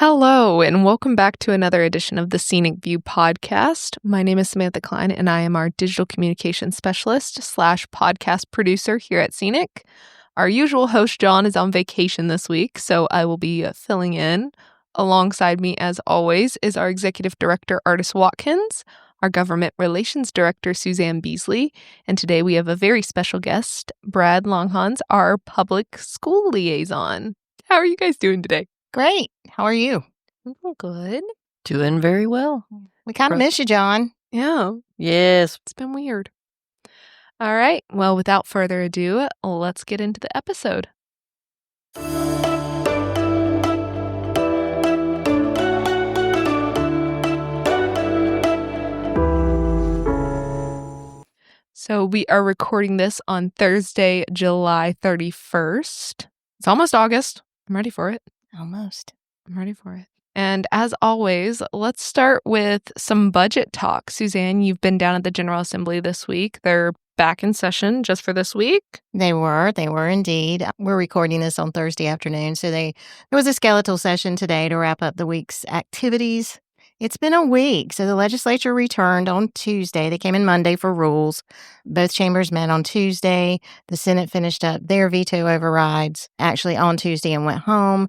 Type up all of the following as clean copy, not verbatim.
Hello, and welcome back to another edition of the Scenic View podcast. My name is Samantha Cline, and I am our digital communications specialist / podcast producer here at Scenic. Our usual host, John, is on vacation this week, so I will be filling in. Alongside me, as always, is our Executive Director Ardis Watkins, our Government Relations Director Suzanne Beasley, and today we have a very special guest, Brad Langhans, our Public School Liaison. How are you guys doing today? Great. How are you? Oh, good. Doing very well. We kind of miss you, John. Yeah. Yes. It's been weird. All right. Well, without further ado, let's get into the episode. So we are recording this on Thursday, July 31st. It's almost August. I'm ready for it. Almost. I'm ready for it. And as always, let's start with some budget talk. Suzanne, you've been down at the General Assembly this week. They're back in session just for this week. They were indeed. We're recording this on Thursday afternoon. So there was a skeletal session today to wrap up the week's activities. It's been a week. So the legislature returned on Tuesday. They came in Monday for rules. Both chambers met on Tuesday. The Senate finished up their veto overrides actually on Tuesday and went home.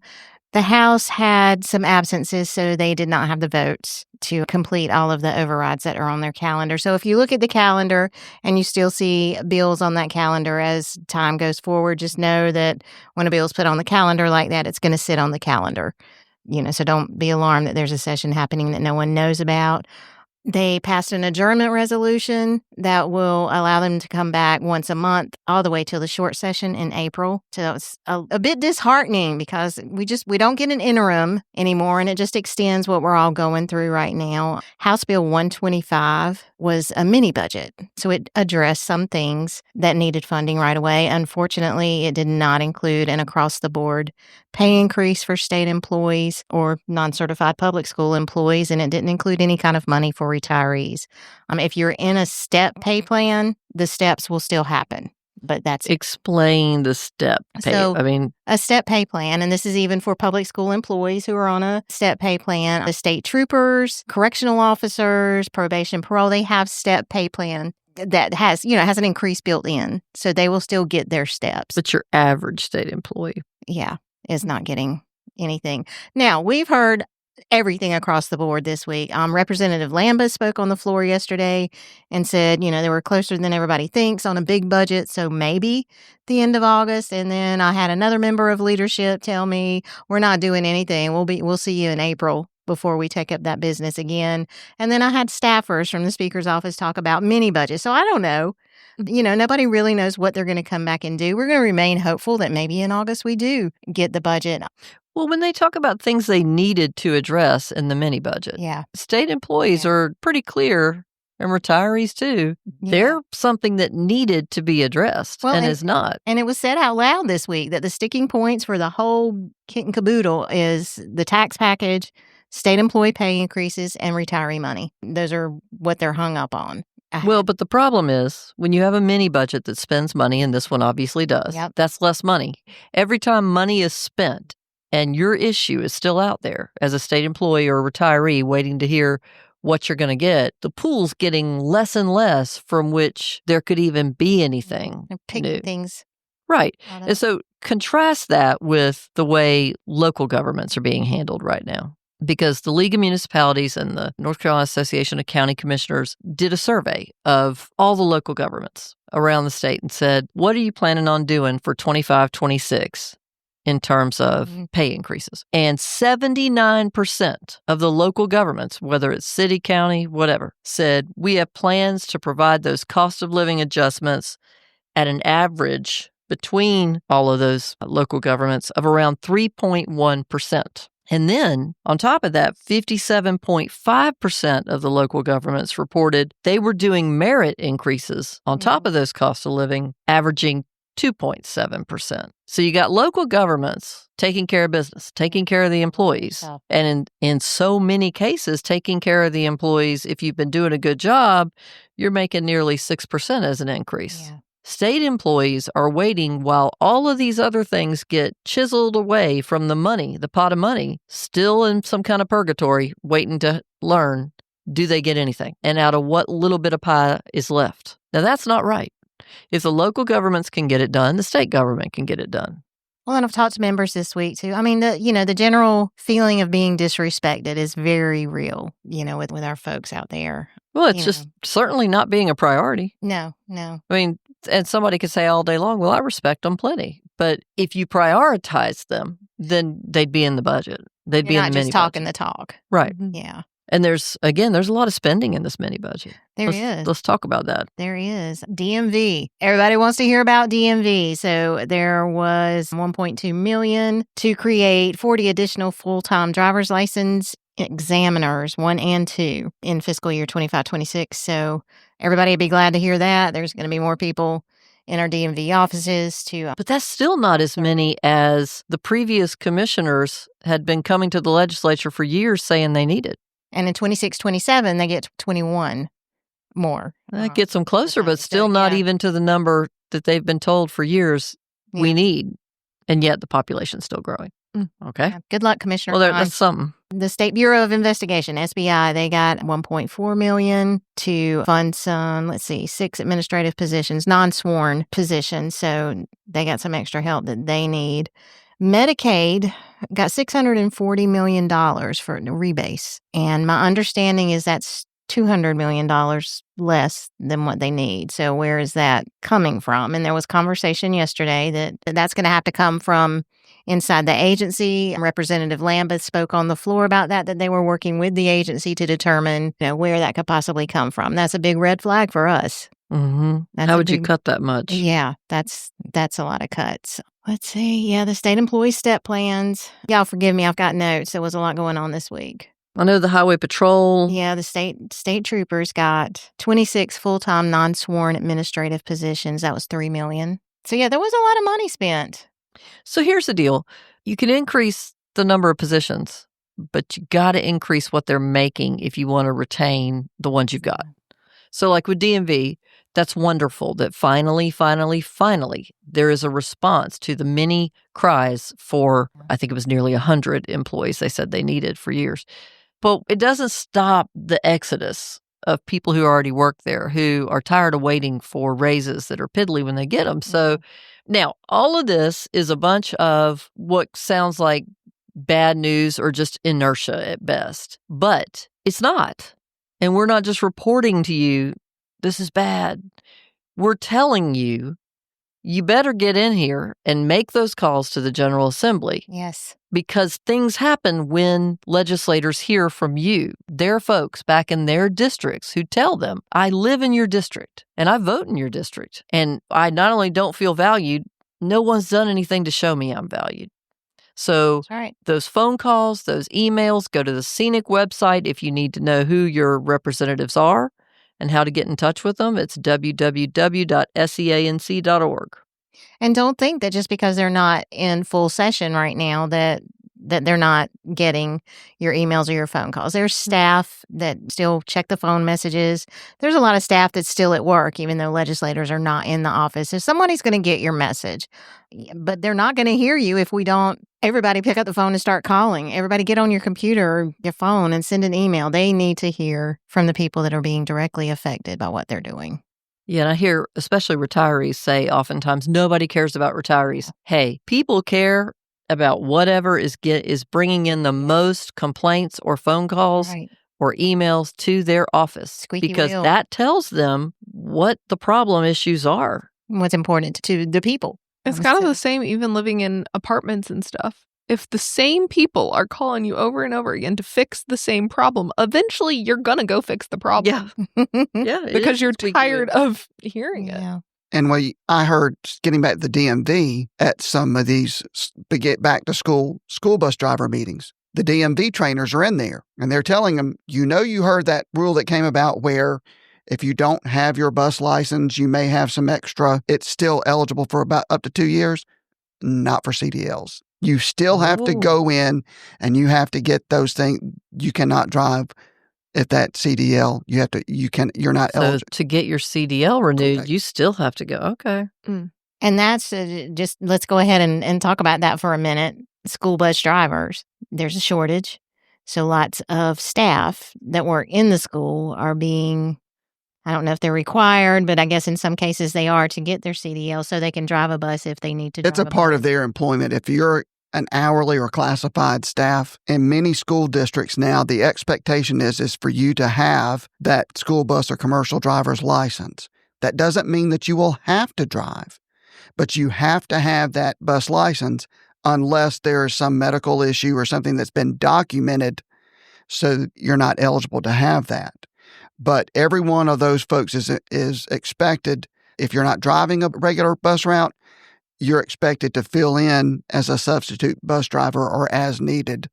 The House had some absences, so they did not have the votes to complete all of the overrides that are on their calendar. So if you look at the calendar and you still see bills on that calendar as time goes forward, just know that when a bill is put on the calendar like that, it's going to sit on the calendar. So don't be alarmed that there's a session happening that no one knows about. They passed an adjournment resolution that will allow them to come back once a month all the way till the short session in April. So it's a bit disheartening because we don't get an interim anymore, and it just extends what we're all going through right now. House Bill 125 was a mini budget, so it addressed some things that needed funding right away. Unfortunately, it did not include an across-the-board pay increase for state employees or non-certified public school employees, and it didn't include any kind of money for retirees. If you're in a step pay plan, the steps will still happen, but that's it. Explain the step pay. So, a step pay plan, and this is even for public school employees who are on a step pay plan. The state troopers, correctional officers, probation, parole, they have step pay plan that has an increase built in, so they will still get their steps. But your average state employee, is not getting anything. Now, we've heard everything across the board this week. Representative Lambus spoke on the floor yesterday and said, they were closer than everybody thinks on a big budget, so maybe the end of August. And then I had another member of leadership tell me, we're not doing anything. We'll see you in April before we take up that business again. And then I had staffers from the Speaker's office talk about mini budget. So I don't know. Nobody really knows what they're going to come back and do. We're going to remain hopeful that maybe in August we do get the budget. Well, when they talk about things they needed to address in the mini budget, state employees are pretty clear, and retirees too. They're something that needed to be addressed and is not. And it was said out loud this week that the sticking points for the whole kit and caboodle is the tax package, state employee pay increases, and retiree money. Those are what they're hung up on. Well, but the problem is when you have a mini budget that spends money, and this one obviously does, that's less money. Every time money is spent and your issue is still out there as a state employee or a retiree waiting to hear what you're going to get, the pool's getting less and less from which there could even be anything. They're picking things. Right. And so contrast that with the way local governments are being handled right now. Because the League of Municipalities and the North Carolina Association of County Commissioners did a survey of all the local governments around the state and said, what are you planning on doing for 25-26 in terms of pay increases? And 79% of the local governments, whether it's city, county, whatever, said, we have plans to provide those cost of living adjustments at an average between all of those local governments of around 3.1%. And then, on top of that, 57.5% of the local governments reported they were doing merit increases on top of those cost of living, averaging 2.7%. So you got local governments taking care of business, taking care of the employees. Oh. And in so many cases, taking care of the employees, if you've been doing a good job, you're making nearly 6% as an increase. Yeah. State employees are waiting while all of these other things get chiseled away from the money, the pot of money, still in some kind of purgatory, waiting to learn, do they get anything? And out of what little bit of pie is left? Now, that's not right. If the local governments can get it done, the state government can get it done. Well, and I've talked to members this week too. I mean, the general feeling of being disrespected is very real, with our folks out there. Well, it's just certainly not being a priority. No. I mean, and somebody could say all day long, well, I respect them plenty. But if you prioritize them, then they'd be in the budget. They'd be in the mini budget. Not just talking the talk. Right. Yeah. And there's a lot of spending in this mini budget. There is. Let's talk about that. There is. DMV. Everybody wants to hear about DMV. So there was $1.2 million to create 40 additional full-time driver's license examiners, 1 and 2, in fiscal year 25-26. So everybody would be glad to hear that. There's going to be more people in our DMV offices to... But that's still not as many as the previous commissioners had been coming to the legislature for years saying they needed. And in 26-27, they get 21 more. That gets them closer, but still not even to the number that they've been told for years we need. And yet the population's still growing. Okay. Yeah. Good luck, Commissioner. Well, that's something. The State Bureau of Investigation, SBI, they got $1.4 million to fund some, 6 administrative positions, non-sworn positions. So they got some extra help that they need. Medicaid got $640 million for rebase. And my understanding is that's $200 million less than what they need. So where is that coming from? And there was conversation yesterday that that's going to have to come from inside the agency. Representative Lambeth spoke on the floor about that they were working with the agency to determine where that could possibly come from. That's a big red flag for us. Mm-hmm. How would you cut that much? Yeah, that's a lot of cuts. Let's see. Yeah, the state employee step plans. Y'all forgive me, I've got notes. There was a lot going on this week. I know the highway patrol. Yeah, the state troopers got 26 full-time non-sworn administrative positions. That was $3 million. So yeah, there was a lot of money spent. So here's the deal. You can increase the number of positions, but you got to increase what they're making if you want to retain the ones you've got. So like with DMV, that's wonderful that finally, there is a response to the many cries for, I think it was nearly 100 employees they said they needed for years. But it doesn't stop the exodus of people who already work there, who are tired of waiting for raises that are piddly when they get them. So now all of this is a bunch of what sounds like bad news or just inertia at best. But it's not. And we're not just reporting to you, this is bad. We're telling you, you better get in here and make those calls to the General Assembly. Yes. Because things happen when legislators hear from you, their folks back in their districts who tell them, I live in your district and I vote in your district. And I not only don't feel valued, no one's done anything to show me I'm valued. So those phone calls, those emails, go to the Scenic website if you need to know who your representatives are and how to get in touch with them. It's www.seanc.org. And don't think that just because they're not in full session right now that they're not getting your emails or your phone calls. There's staff that still check the phone messages. There's a lot of staff that's still at work, even though legislators are not in the office. So somebody's going to get your message, but they're not going to hear you if we don't. Everybody pick up the phone and start calling. Everybody get on your computer or your phone and send an email. They need to hear from the people that are being directly affected by what they're doing. Yeah, and I hear especially retirees say oftentimes nobody cares about retirees. Hey, people care about whatever is bringing in the most complaints or phone calls or emails to their office. Squeaky because wheel. That tells them what the problem issues are. What's important to the people. It's kind of the same even living in apartments and stuff. If the same people are calling you over and over again to fix the same problem, eventually you're going to go fix the problem. Yeah, because you're tired of hearing it. And I heard, getting back to the DMV, at some of these get back to school bus driver meetings, the DMV trainers are in there and they're telling them, you heard that rule that came about where if you don't have your bus license, you may have some extra. It's still eligible for about up to 2 years. Not for CDLs. You still have to go in and you have to get those things. You cannot drive if that CDL, you're not So eligible. to get your CDL renewed, Correct. you still have to go. Okay. And that's just, let's go ahead and talk about that for a minute. School bus drivers, there's a shortage. So lots of staff that work in the school are being, I don't know if they're required, but I guess in some cases they are, to get their CDL so they can drive a bus if they need to drive It's a part of their employment. If you're an hourly or classified staff in many school districts now, the expectation is for you to have that school bus or commercial driver's license. That doesn't mean that you will have to drive, but you have to have that bus license unless there is some medical issue or something that's been documented, so you're not eligible to have that. But every one of those folks is expected, if you're not driving a regular bus route, you're expected to fill in as a substitute bus driver or as needed.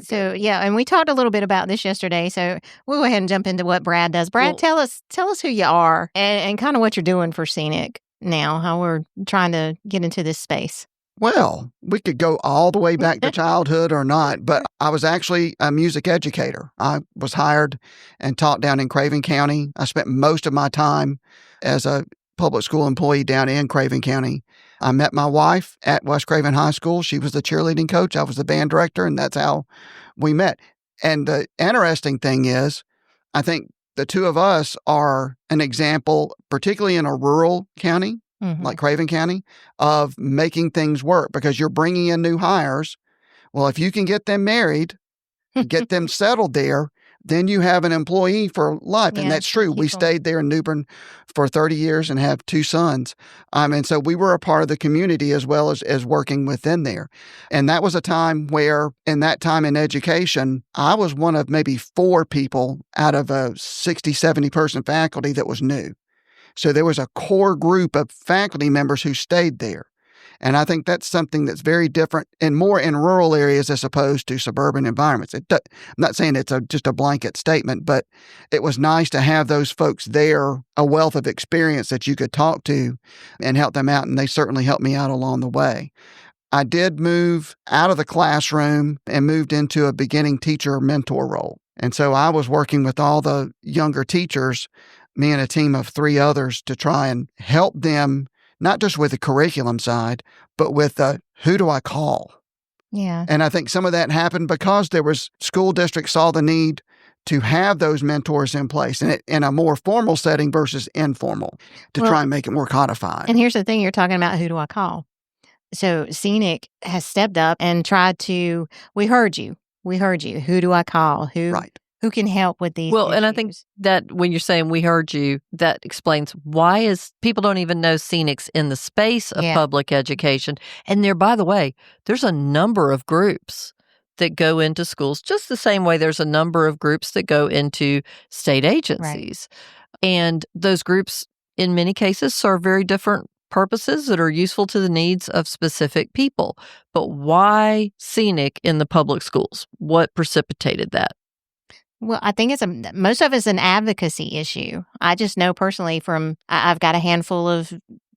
So, yeah, and we talked a little bit about this yesterday, so we'll go ahead and jump into what Brad does. Brad, tell us who you are and kind of what you're doing for Scenic now, how we're trying to get into this space. Well, we could go all the way back to childhood or not, but I was actually a music educator. I was hired and taught down in Craven County. I spent most of my time as a public school employee down in Craven County. I met my wife at West Craven High School. She was the cheerleading coach. I was the band director, and that's how we met. And the interesting thing is, I think the two of us are an example, particularly in a rural county, like Craven County, of making things work because you're bringing in new hires. Well, if you can get them married, get them settled there, then you have an employee for life. Yeah, and that's true. We stayed there in New Bern for 30 years and have 2 sons. And so we were a part of the community as well as working within there. And that was a time where, in that time in education, I was one of maybe 4 people out of a 60, 70 person faculty that was new. So there was a core group of faculty members who stayed there. And I think that's something that's very different and more in rural areas as opposed to suburban environments. I'm not saying it's just a blanket statement, but it was nice to have those folks there, a wealth of experience that you could talk to and help them out. And they certainly helped me out along the way. I did move out of the classroom and moved into a beginning teacher mentor role. And so I was working with all the younger teachers, me and a team of 3 others, to try and help them, not just with the curriculum side, but with the who do I call? Yeah. And I think some of that happened because there was school districts saw the need to have those mentors in place and in a more formal setting versus informal to try and make it more codified. And here's the thing, you're talking about who do I call? So Scenic has stepped up and tried to, we heard you. Who do I call? Who can help with these issues? And I think that when you're saying we heard you, that explains why is people don't even know Scenic's in the space of public education. And there, by the way, there's a number of groups that go into schools, just the same way there's a number of groups that go into state agencies. Right. And those groups, in many cases, serve very different purposes that are useful to the needs of specific people. But why Scenic in the public schools? What precipitated that? Well, I think most of it's an advocacy issue. I just know personally I've got a handful of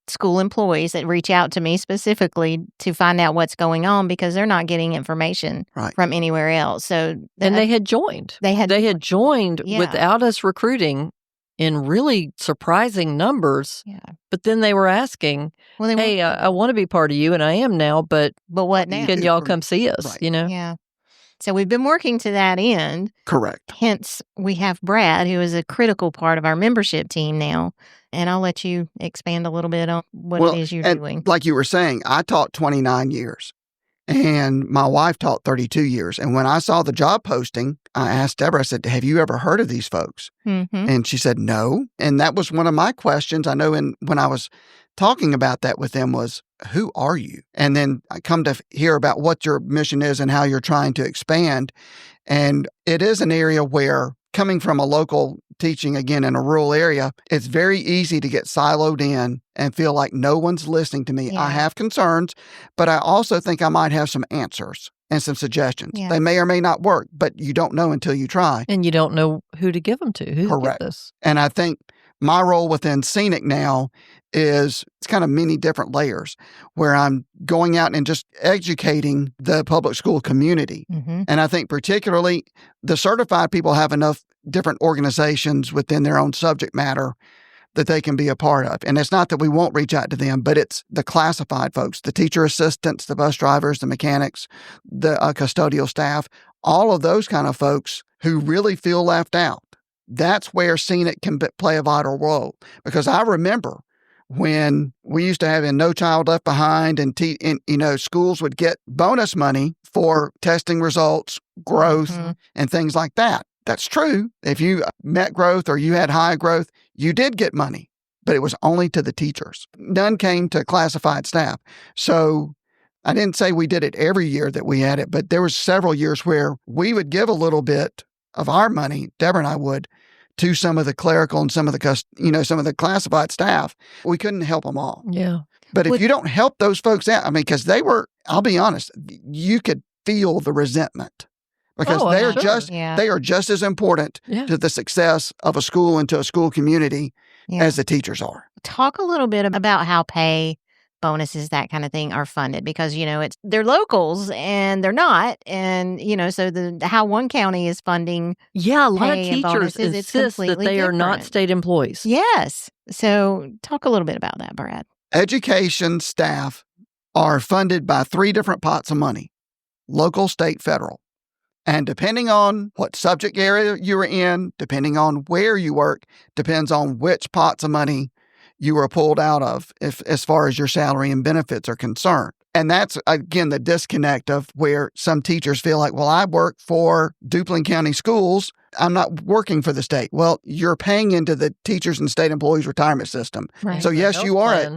school employees that reach out to me specifically to find out what's going on because they're not getting information from anywhere else. So, and they had joined. They had joined without us recruiting in really surprising numbers. Yeah. But then they were asking, hey, I want to be part of you, and I am now, but what now? Can y'all come see us, Right. you know? Yeah. So we've been working to that end. Correct. Hence, we have Brad, who is a critical part of our membership team now. And I'll let you expand a little bit on what it is you're doing. Like you were saying, I taught 29 years and my wife taught 32 years. And when I saw the job posting, I asked Deborah, I said, have you ever heard of these folks? Mm-hmm. And she said, no. And that was one of my questions. I know when I was talking about that with them was, who are you? And then I come to hear about what your mission is and how you're trying to expand. And it is an area where, coming from a local teaching, again, in a rural area, it's very easy to get siloed in and feel like no one's listening to me. Yeah. I have concerns, but I also think I might have some answers and some suggestions. Yeah. They may or may not work, but you don't know until you try. And you don't know who to give them to. Who Correct. to give this. And I think My role within Scenic now is it's kind of many different layers where I'm going out and just educating the public school community. Mm-hmm. And I think particularly the certified people have enough different organizations within their own subject matter that they can be a part of. And it's not that we won't reach out to them, but it's the classified folks, the teacher assistants, the bus drivers, the mechanics, the custodial staff, all of those kind of folks who really feel left out. That's where Scenic can play a vital role. Because I remember when we used to have in No Child Left Behind and schools would get bonus money for testing results, growth, and things like that. That's true. If you met growth or you had high growth, you did get money, but it was only to the teachers. None came to classified staff. So I didn't say we did it every year that we had it, but there was several years where we would give a little bit of our money, Deborah and I would, to some of the clerical and some of the classified staff. We couldn't help them all. Yeah. But if you don't help those folks out, I mean, because I'll be honest, you could feel the resentment. Because they are just as important to the success of a school and to a school community as the teachers are. Talk a little bit about how pay, bonuses, that kind of thing are funded, because they're locals and they're not, and so how one county is funding. Yeah, a lot of teachers bonuses, insist that they are not state employees. Yes, so talk a little bit about that, Brad. Education staff are funded by 3 different pots of money: local, state, federal. And depending on what subject area you are in, depending on where you work, depends on which pots of money you are pulled out of as far as your salary and benefits are concerned. And that's, again, the disconnect of where some teachers feel like, well, I work for Duplin County Schools. I'm not working for the state. Well, you're paying into the teachers and state employees retirement system. Right. So yes, you are that.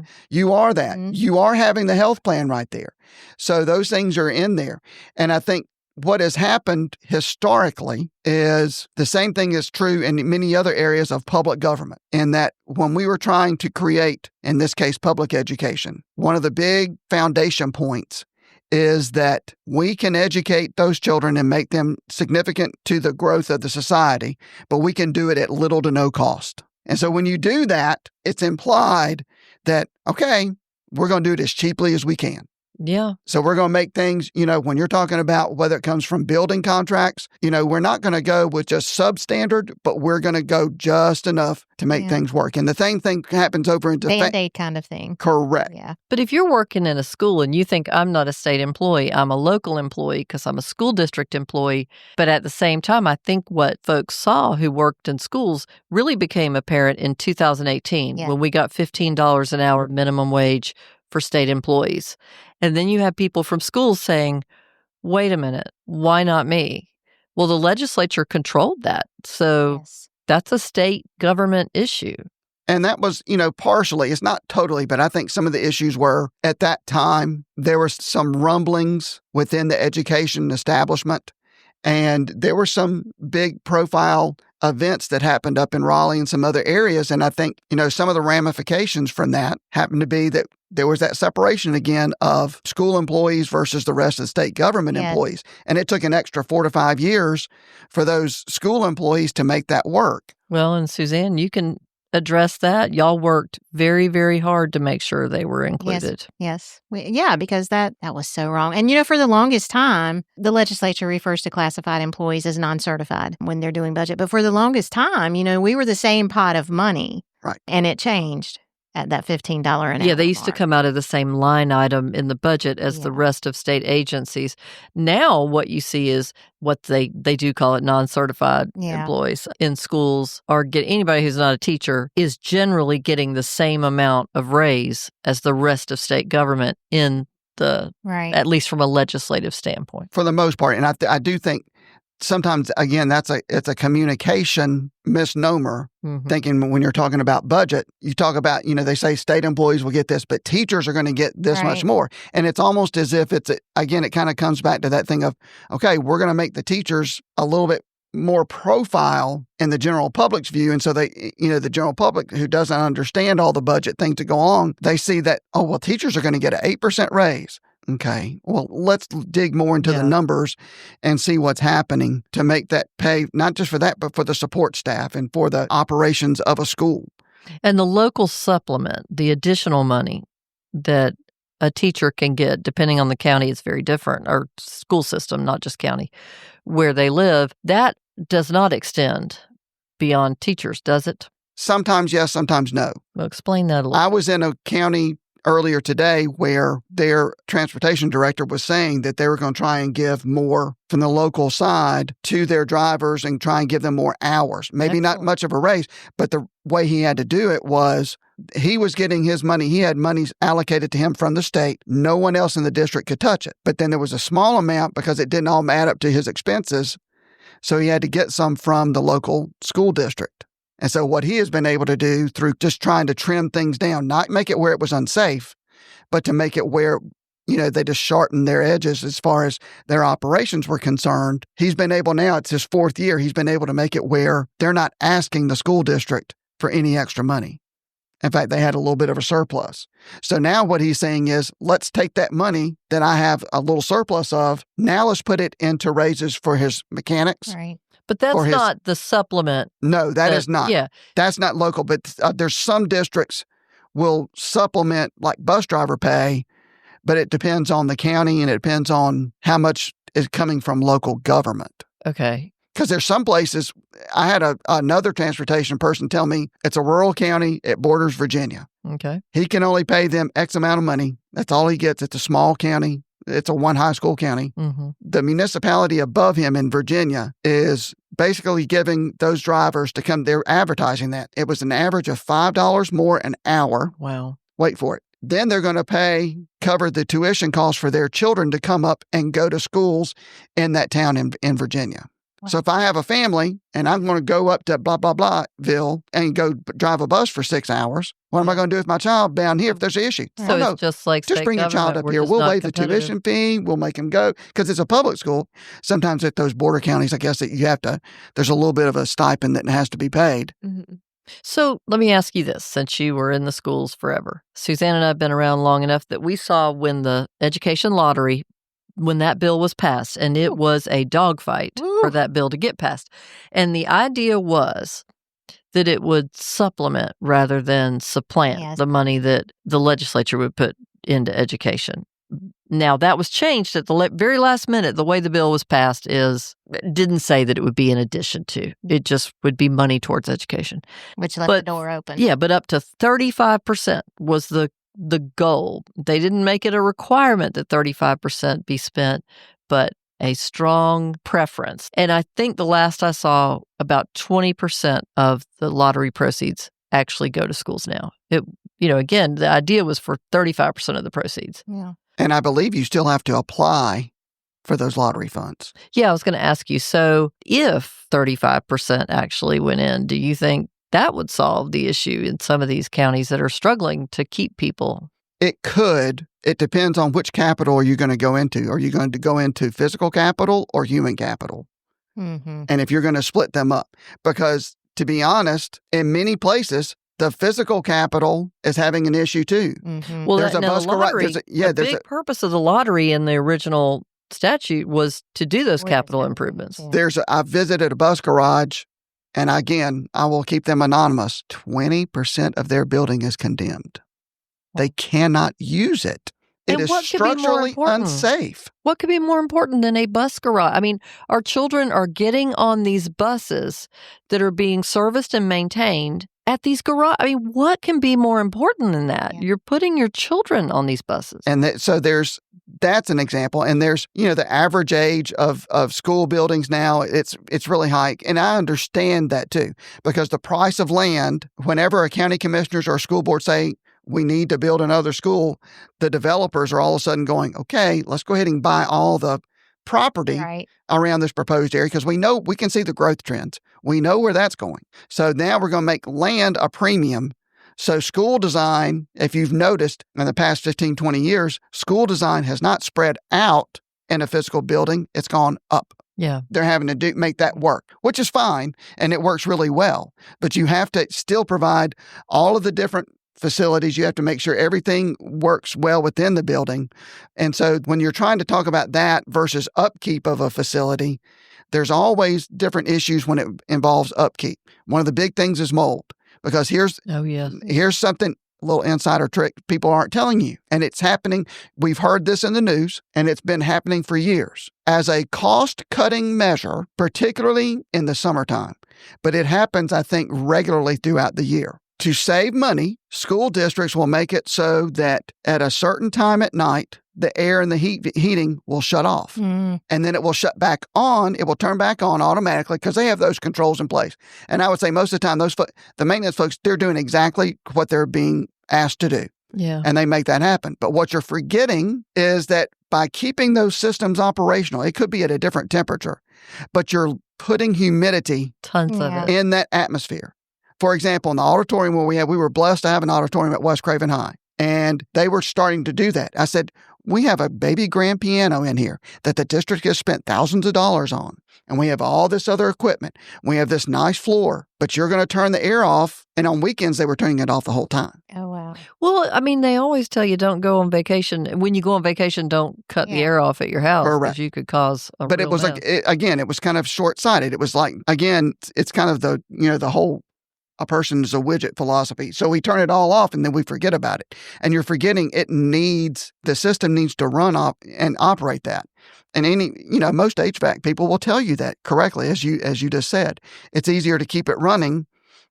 Mm-hmm. You are having the health plan right there. So those things are in there. And I think what has happened historically is the same thing is true in many other areas of public government, in that when we were trying to create, in this case, public education, one of the big foundation points is that we can educate those children and make them significant to the growth of the society, but we can do it at little to no cost. And so when you do that, it's implied that, okay, we're going to do it as cheaply as we can. Yeah. So we're going to make things, when you're talking about whether it comes from building contracts, we're not going to go with just substandard, but we're going to go just enough to make things work. And the same thing happens over into Band-Aid kind of thing. Correct. Yeah. But if you're working in a school and you think I'm not a state employee, I'm a local employee because I'm a school district employee. But at the same time, I think what folks saw who worked in schools really became apparent in 2018 when we got $15 an hour minimum wage for state employees. And then you have people from schools saying, wait a minute, why not me? Well, the legislature controlled that. So that's a state government issue. And that was, partially, it's not totally, but I think some of the issues were at that time, there were some rumblings within the education establishment. And there were some big profile events that happened up in Raleigh and some other areas. And I think, some of the ramifications from that happened to be that there was that separation again of school employees versus the rest of the state government employees. And it took an extra 4 to 5 years for those school employees to make that work. Well, and Suzanne, you can address that. Y'all worked very, very hard to make sure they were included. Yes. Because that was so wrong. And, for the longest time, the legislature refers to classified employees as non-certified when they're doing budget. But for the longest time, we were the same pot of money. Right. And it changed at that $15 an hour. Yeah, they used to come out of the same line item in the budget as the rest of state agencies. Now what you see is what they do call it non-certified employees in schools, or anybody who's not a teacher is generally getting the same amount of raise as the rest of state government in the, at least from a legislative standpoint. For the most part. And I do think sometimes, again, it's a communication misnomer, thinking when you're talking about budget, you talk about, they say state employees will get this, but teachers are going to get this much more. And it's almost as if it kind of comes back to that thing of, okay, we're going to make the teachers a little bit more profile in the general public's view. And so they, the general public who doesn't understand all the budget things that go on, they see that, oh, well, teachers are going to get an 8% raise. Okay, well, let's dig more into the numbers and see what's happening to make that pay, not just for that, but for the support staff and for the operations of a school. And the local supplement, the additional money that a teacher can get, depending on the county, it's very different, or school system, not just county, where they live, that does not extend beyond teachers, does it? Sometimes yes, sometimes no. Well, explain that a little. I was in a county earlier today where their transportation director was saying that they were going to try and give more from the local side to their drivers and try and give them more hours. Maybe not much of a raise, but the way he had to do it was he was getting his money. He had money allocated to him from the state. No one else in the district could touch it. But then there was a small amount because it didn't all add up to his expenses. So he had to get some from the local school district. And so what he has been able to do through just trying to trim things down, not make it where it was unsafe, but to make it where, they just shortened their edges as far as their operations were concerned. He's been able now, it's his 4th year, he's been able to make it where they're not asking the school district for any extra money. In fact, they had a little bit of a surplus. So now what he's saying is, let's take that money that I have a little surplus of, now let's put it into raises for his mechanics. Right. But that's not the supplement. No, that is not. Yeah. That's not local. But there's some districts will supplement like bus driver pay, but it depends on the county and it depends on how much is coming from local government. Okay. Because there's some places, I had another transportation person tell me it's a rural county, it borders Virginia. Okay. He can only pay them X amount of money. That's all he gets. It's a small county. It's a one high school county. Mm-hmm. The municipality above him in Virginia is basically giving those drivers to come. They're advertising that. It was an average of $5 more an hour. Wow. Wait for it. Then they're going to cover the tuition costs for their children to come up and go to schools in that town in Virginia. Wow. So if I have a family and I'm going to go up to blah, blah, blah-ville and go drive a bus for 6 hours, what am I going to do with my child down here if there's an issue? So it's just like just bring your child up here. We'll waive the tuition fee. We'll make him go because it's a public school. Sometimes at those border counties, I guess that you have to, there's a little bit of a stipend that has to be paid. Mm-hmm. So let me ask you this, since you were in the schools forever. Suzanne and I have been around long enough that we saw when the education lottery, when that bill was passed, and it was a dogfight for that bill to get passed. And the idea was that it would supplement rather than supplant the money that the legislature would put into education. Now, that was changed at the very last minute. The way the bill was passed didn't say that it would be in addition to. It just would be money towards education. Which left the door open. Yeah, but up to 35% was the goal. They didn't make it a requirement that 35% be spent, but a strong preference. And I think the last I saw, about 20% of the lottery proceeds actually go to schools now. Again, the idea was for 35% of the proceeds. Yeah. And I believe you still have to apply for those lottery funds. Yeah, I was going to ask you, so if 35% actually went in, do you think that would solve the issue in some of these counties that are struggling to keep people? It could. It depends on which capital are you going to go into. Are you going to go into physical capital or human capital? Mm-hmm. And if you're going to split them up, because to be honest, in many places, the physical capital is having an issue too. Mm-hmm. Well, there's a bus garage. The big purpose of the lottery in the original statute was to do those capital improvements. Yeah. I visited a bus garage, and again, I will keep them anonymous. 20% of their building is condemned. They cannot use it. It is structurally unsafe. What could be more important than a bus garage? I mean, our children are getting on these buses that are being serviced and maintained at these garages. I mean, what can be more important than that? Yeah. You're putting your children on these buses. And so that's an example. And there's, the average age of school buildings now, it's really high. And I understand that too, because the price of land, whenever a county commissioners or a school board say, we need to build another school, the developers are all of a sudden going, okay, let's go ahead and buy all the property around this proposed area because we can see the growth trends. We know where that's going. So now we're going to make land a premium. So school design, if you've noticed in the past 15, 20 years, school design has not spread out in a physical building. It's gone up. Yeah. They're having to make that work, which is fine. And it works really well. But you have to still provide all of the different facilities. You have to make sure everything works well within the building. And so when you're trying to talk about that versus upkeep of a facility, there's always different issues when it involves upkeep. One of the big things is mold, Because here's something, a little insider trick people aren't telling you. And it's happening. We've heard this in the news, and it's been happening for years as a cost-cutting measure, particularly in the summertime. But it happens, I think, regularly throughout the year. To save money, school districts will make it so that at a certain time at night, the air and the heating will shut off. And then it will shut back on. It will turn back on automatically because they have those controls in place. And I would say most of the time, the maintenance folks, they're doing exactly what they're being asked to do. Yeah. And they make that happen. But what you're forgetting is that by keeping those systems operational, it could be at a different temperature, but you're putting humidity Tons of it in that atmosphere. For example, in the auditorium where we were blessed to have an auditorium at West Craven High, and they were starting to do that. I said, we have a baby grand piano in here that the district has spent thousands of dollars on, and we have all this other equipment. We have this nice floor, but you're going to turn the air off, and on weekends they were turning it off the whole time. Oh, wow. Well, I mean, they always tell you don't go on vacation. When you go on vacation, don't cut the air off at your house because you could cause a But real it was mess. it was kind of short-sighted. It was like, again, it's kind of the whole a person's a widget philosophy. So we turn it all off and then we forget about it. And you're forgetting the system needs to run off and operate that. And most HVAC people will tell you that correctly, as you just said. It's easier to keep it running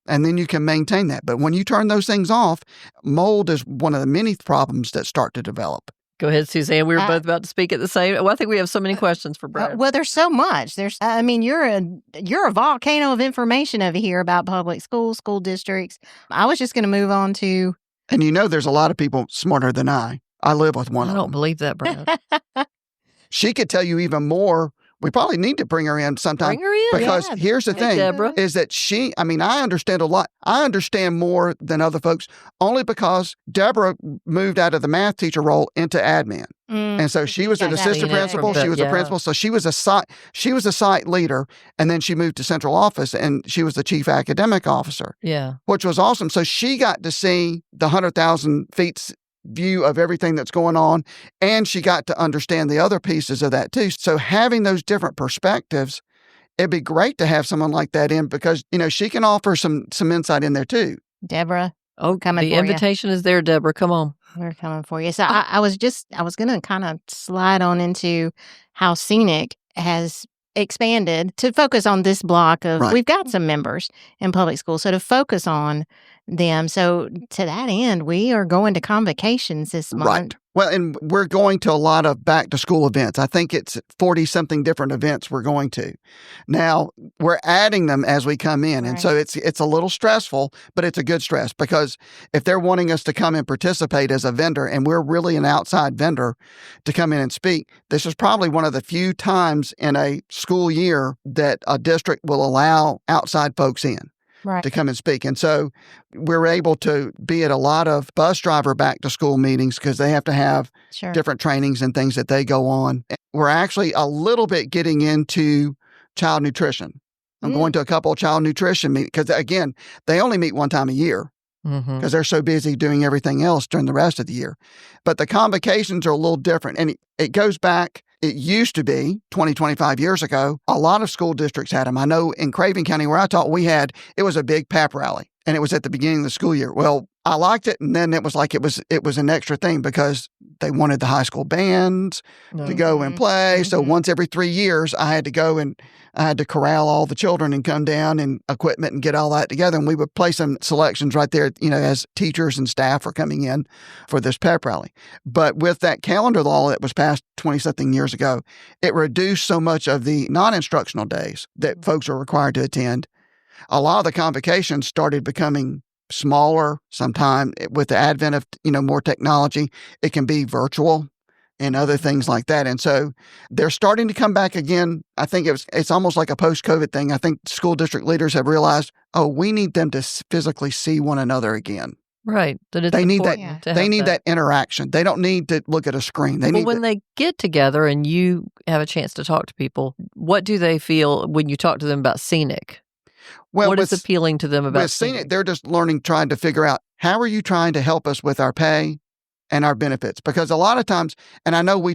and then you can maintain that. But when you turn those things off, mold is one of the many problems that start to develop. Go ahead, Suzanne. We were both about to speak at the same. Well, I think we have so many questions for Brad. Well, there's so much. You're a volcano of information over here about public schools, school districts. I was just going to move on to. And there's a lot of people smarter than I. I live with one of them. I don't believe that, Brad. She could tell you even more. We probably need to bring her in sometime. Bring her in. Because here's the thing, Deborah. is that I understand a lot. I understand more than other folks only because Deborah moved out of the math teacher role into admin. And so she was an assistant principal. She was a principal. So she was a site leader. And then she moved to central office and she was the chief academic officer. Yeah. Which was awesome. So she got to see the 100,000 feet view of everything that's going on. And she got to understand the other pieces of that too. So having those different perspectives, it'd be great to have someone like that in because, she can offer some insight in there too. Deborah. Oh, the invitation is there, Deborah. Come on. We're coming for you. So I was going to kind of slide on into how Scenic has expanded to focus on this block of, we've got some members in public schools, so to focus on them. So to that end, we are going to convocations this month. Right. Well, and we're going to a lot of back to school events. I think it's 40 something different events we're going to. Now, we're adding them as we come in. And so it's a little stressful, but it's a good stress because if they're wanting us to come and participate as a vendor and we're really an outside vendor to come in and speak, this is probably one of the few times in a school year that a district will allow outside folks in. To come and speak. And so we're able to be at a lot of bus driver back to school meetings because they have to have different trainings and things that they go on. We're actually a little bit getting into child nutrition. I'm going to a couple of child nutrition meetings because, again, they only meet one time a year because they're so busy doing everything else during the rest of the year. But the convocations are a little different. And it goes back. It used to be 20, 25 years ago, a lot of school districts had them. I know in Craven County where I taught, it was a big pep rally and it was at the beginning of the school year. Well, I liked it. And then it was like it was an extra thing because they wanted the high school bands to go and play. So once every 3 years, I had to go and I had to corral all the children and come down and equipment and get all that together. And we would play some selections right there, as teachers and staff were coming in for this pep rally. But with that calendar law that was passed 20-something years ago, it reduced so much of the non-instructional days that folks are required to attend. A lot of the convocations started becoming smaller. Sometime with the advent of, more technology, it can be virtual and other things like that. And so they're starting to come back again. I think it's almost like a post-COVID thing. I think school district leaders have realized, we need them to physically see one another again. Right. They need that interaction. They don't need to look at a screen. When they get together and you have a chance to talk to people, what do they feel when you talk to them about Scenic? Well, what is appealing to them about Scenic? They're just trying to figure out, how are you trying to help us with our pay? and our benefits. Because a lot of times, and I know one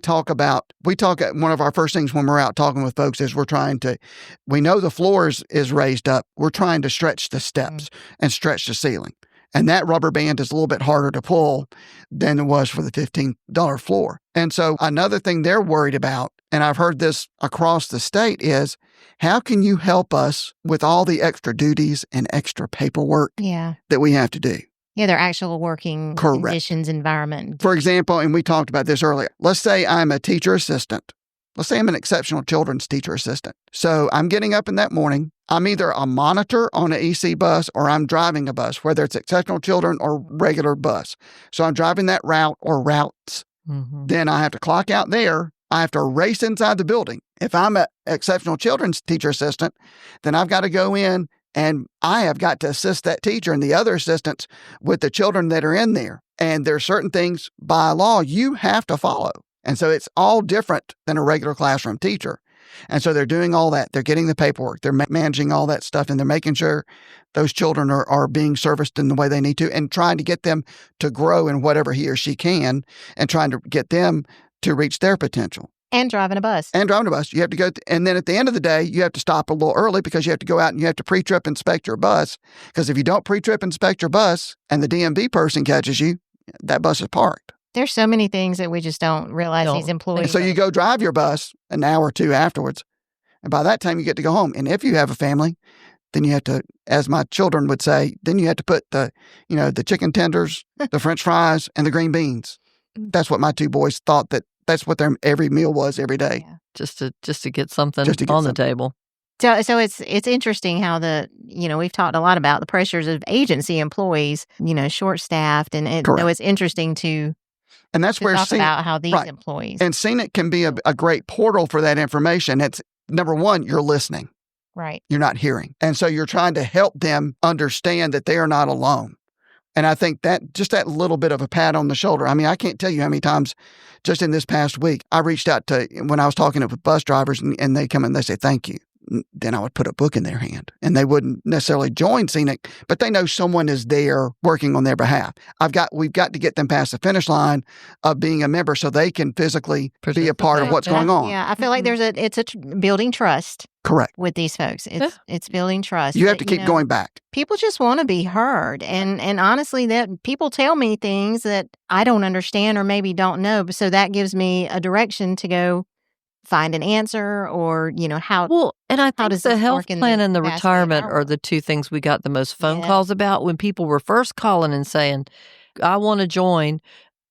of our first things when we're out talking with folks is we know the floor is raised up. We're trying to stretch the steps and stretch the ceiling. And that rubber band is a little bit harder to pull than it was for the $15 floor. And so another thing they're worried about, and I've heard this across the state, is how can you help us with all the extra duties and extra paperwork that we have to do? Yeah, their actual working conditions, environment. For example, and we talked about this earlier, let's say I'm a teacher assistant. Let's say I'm an exceptional children's teacher assistant. So I'm getting up in that morning. I'm either a monitor on an EC bus or I'm driving a bus, whether it's exceptional children or regular bus. So I'm driving that route or routes. Mm-hmm. Then I have to clock out there. I have to race inside the building. If I'm an exceptional children's teacher assistant, then I've got to go in and I have got to assist that teacher and the other assistants with the children that are in there. And there are certain things by law you have to follow. And so it's all different than a regular classroom teacher. And so they're doing all that. They're getting the paperwork. They're managing all that stuff. And they're making sure those children are being serviced in the way they need to and trying to get them to grow in whatever he or she can and trying to get them to reach their potential. And driving a bus. You have to go, and then at the end of the day, you have to stop a little early because you have to go out and you have to pre-trip inspect your bus. Because if you don't pre-trip inspect your bus and the DMV person catches you, that bus is parked. There's so many things that we just don't realize these employees. And so you go drive your bus an hour or two afterwards. And by that time, you get to go home. And if you have a family, then you have to, as my children would say, then you have to put the chicken tenders, the French fries, and the green beans. That's what my two boys thought that's what their every meal was every day. Yeah. Just to get something on the table. So it's interesting how we've talked a lot about the pressures of agency employees, short-staffed. And so it's interesting to and that's where talk about how these employees. And Scenic can be a great portal for that information. It's, number one, you're listening. Right. You're not hearing. And so you're trying to help them understand that they are not alone. And I think that just that little bit of a pat on the shoulder. I mean, I can't tell you how many times just in this past week, I reached out to, when I was talking with bus drivers and they come and they say, thank you. Then I would put a book in their hand and they wouldn't necessarily join Scenic, but they know someone is there working on their behalf. We've got to get them past the finish line of being a member so they can physically be a part of what's going on. Yeah, I feel like it's building trust. Correct. With these folks. It's building trust. You have to keep going back. People just want to be heard. And honestly, that people tell me things that I don't understand or maybe don't know. So that gives me a direction to go find an answer or, how. Well, and I think the health plan and the retirement hour? are the two things we got the most phone calls about. When people were first calling and saying, I want to join,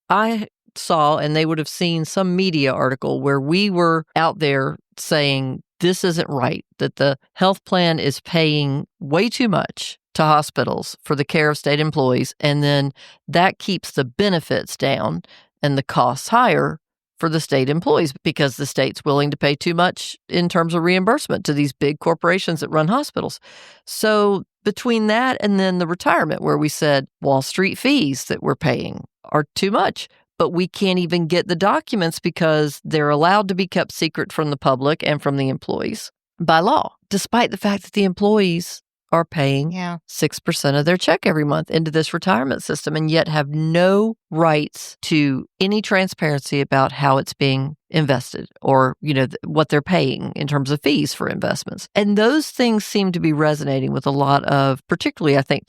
I saw, and they would have seen some media article where we were out there saying, this isn't right, that the health plan is paying way too much to hospitals for the care of state employees, and then that keeps the benefits down and the costs higher for the state employees because the state's willing to pay too much in terms of reimbursement to these big corporations that run hospitals. So between that and then the retirement, where we said Wall Street fees that we're paying are too much, but we can't even get the documents because they're allowed to be kept secret from the public and from the employees by law, despite the fact that the employees are paying 6% of their check every month into this retirement system and yet have no rights to any transparency about how it's being invested or, what they're paying in terms of fees for investments. And those things seem to be resonating with a lot of, particularly, I think,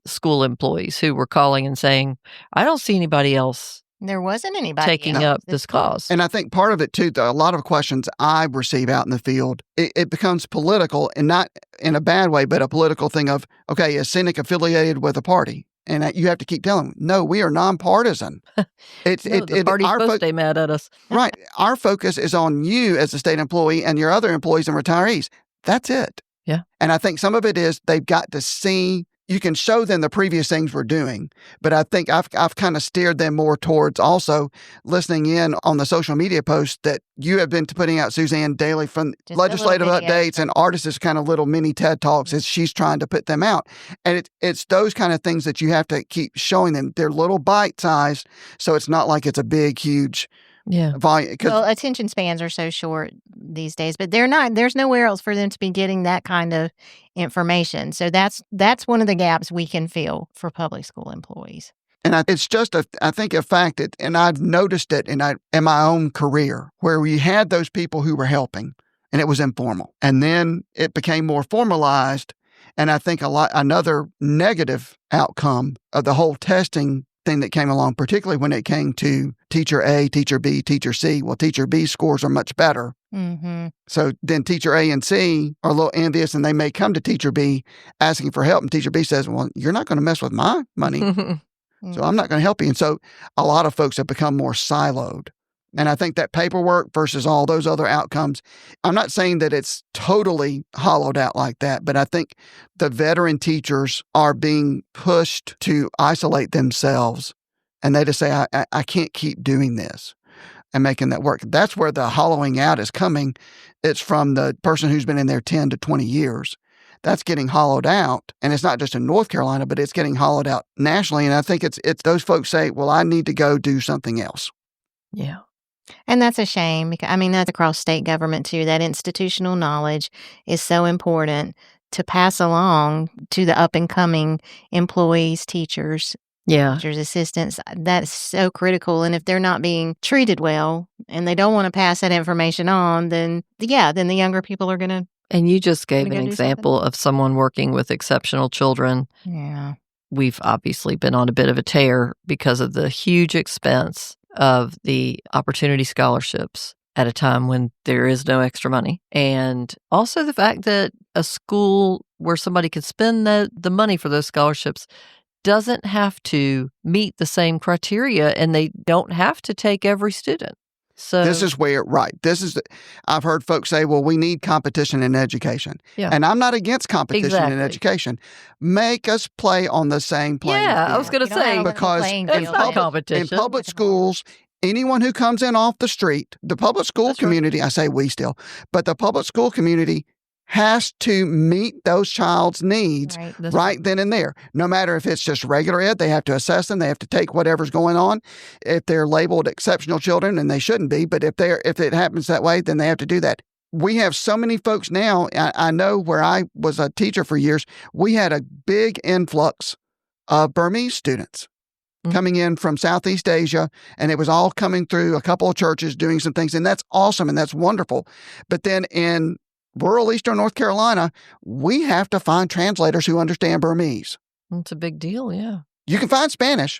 school employees who were calling and saying, I don't see anybody else. There wasn't anybody taking up this cause. And I think part of it, too, a lot of questions I receive out in the field, it becomes political and not in a bad way, but a political thing of, okay, is Scenic affiliated with a party? And you have to keep telling them, no, we are nonpartisan. The party's supposed to stay mad at us. Right. Our focus is on you as a state employee and your other employees and retirees. That's it. Yeah. And I think some of it is they've got to see. You can show them the previous things we're doing, but I think I've kind of steered them more towards also listening in on the social media posts that you have been putting out, Suzanne, daily from just legislative updates and Ardis' kind of little mini TED Talks as she's trying to put them out. And it's those kind of things that you have to keep showing them. They're little bite-sized, so it's not like it's a big, huge volume. Well, attention spans are so short these days, but they're not. There's nowhere else for them to be getting that kind of information. So that's one of the gaps we can fill for public school employees. And it's just, I think, a fact that, and I've noticed it in my own career, where we had those people who were helping, and it was informal. And then it became more formalized. And I think another negative outcome of the whole testing thing that came along, particularly when it came to teacher A, teacher B, teacher C. Well, teacher B scores are much better. Mm-hmm. So then teacher A and C are a little envious, and they may come to teacher B asking for help. And teacher B says, well, you're not going to mess with my money, so I'm not going to help you. And so a lot of folks have become more siloed. And I think that paperwork versus all those other outcomes, I'm not saying that it's totally hollowed out like that, but I think the veteran teachers are being pushed to isolate themselves. And they just say, I can't keep doing this and making that work. That's where the hollowing out is coming. It's from the person who's been in there 10 to 20 years. That's getting hollowed out. And it's not just in North Carolina, but it's getting hollowed out nationally. And I think it's those folks say, well, I need to go do something else. Yeah. And that's a shame. Because, I mean, that's across state government too. That institutional knowledge is so important to pass along to the up and coming employees, teachers, teachers, assistants. That's so critical. And if they're not being treated well and they don't want to pass that information on, then the younger people are going to. And you just gave an example of someone working with exceptional children. Yeah. We've obviously been on a bit of a tear because of the huge expense of the opportunity scholarships at a time when there is no extra money. And also the fact that a school where somebody can spend the money for those scholarships doesn't have to meet the same criteria, and they don't have to take every student. So this is where, right. I've heard folks say, well, we need competition in education. Yeah. And I'm not against competition in education. Make us play on the same playing field. I was going to say, because it's not competition. In public schools, anyone who comes in off the street, the public school community, I say we still, but the public school community has to meet those child's needs right then and there. No matter if it's just regular ed, they have to assess them. They have to take whatever's going on. If they're labeled exceptional children, and they shouldn't be, but if it happens that way, then they have to do that. We have so many folks now. I know where I was a teacher for years, we had a big influx of Burmese students coming in from Southeast Asia, and it was all coming through a couple of churches doing some things, and that's awesome and that's wonderful. But then in rural Eastern North Carolina, we have to find translators who understand Burmese. It's a big deal, yeah. You can find Spanish.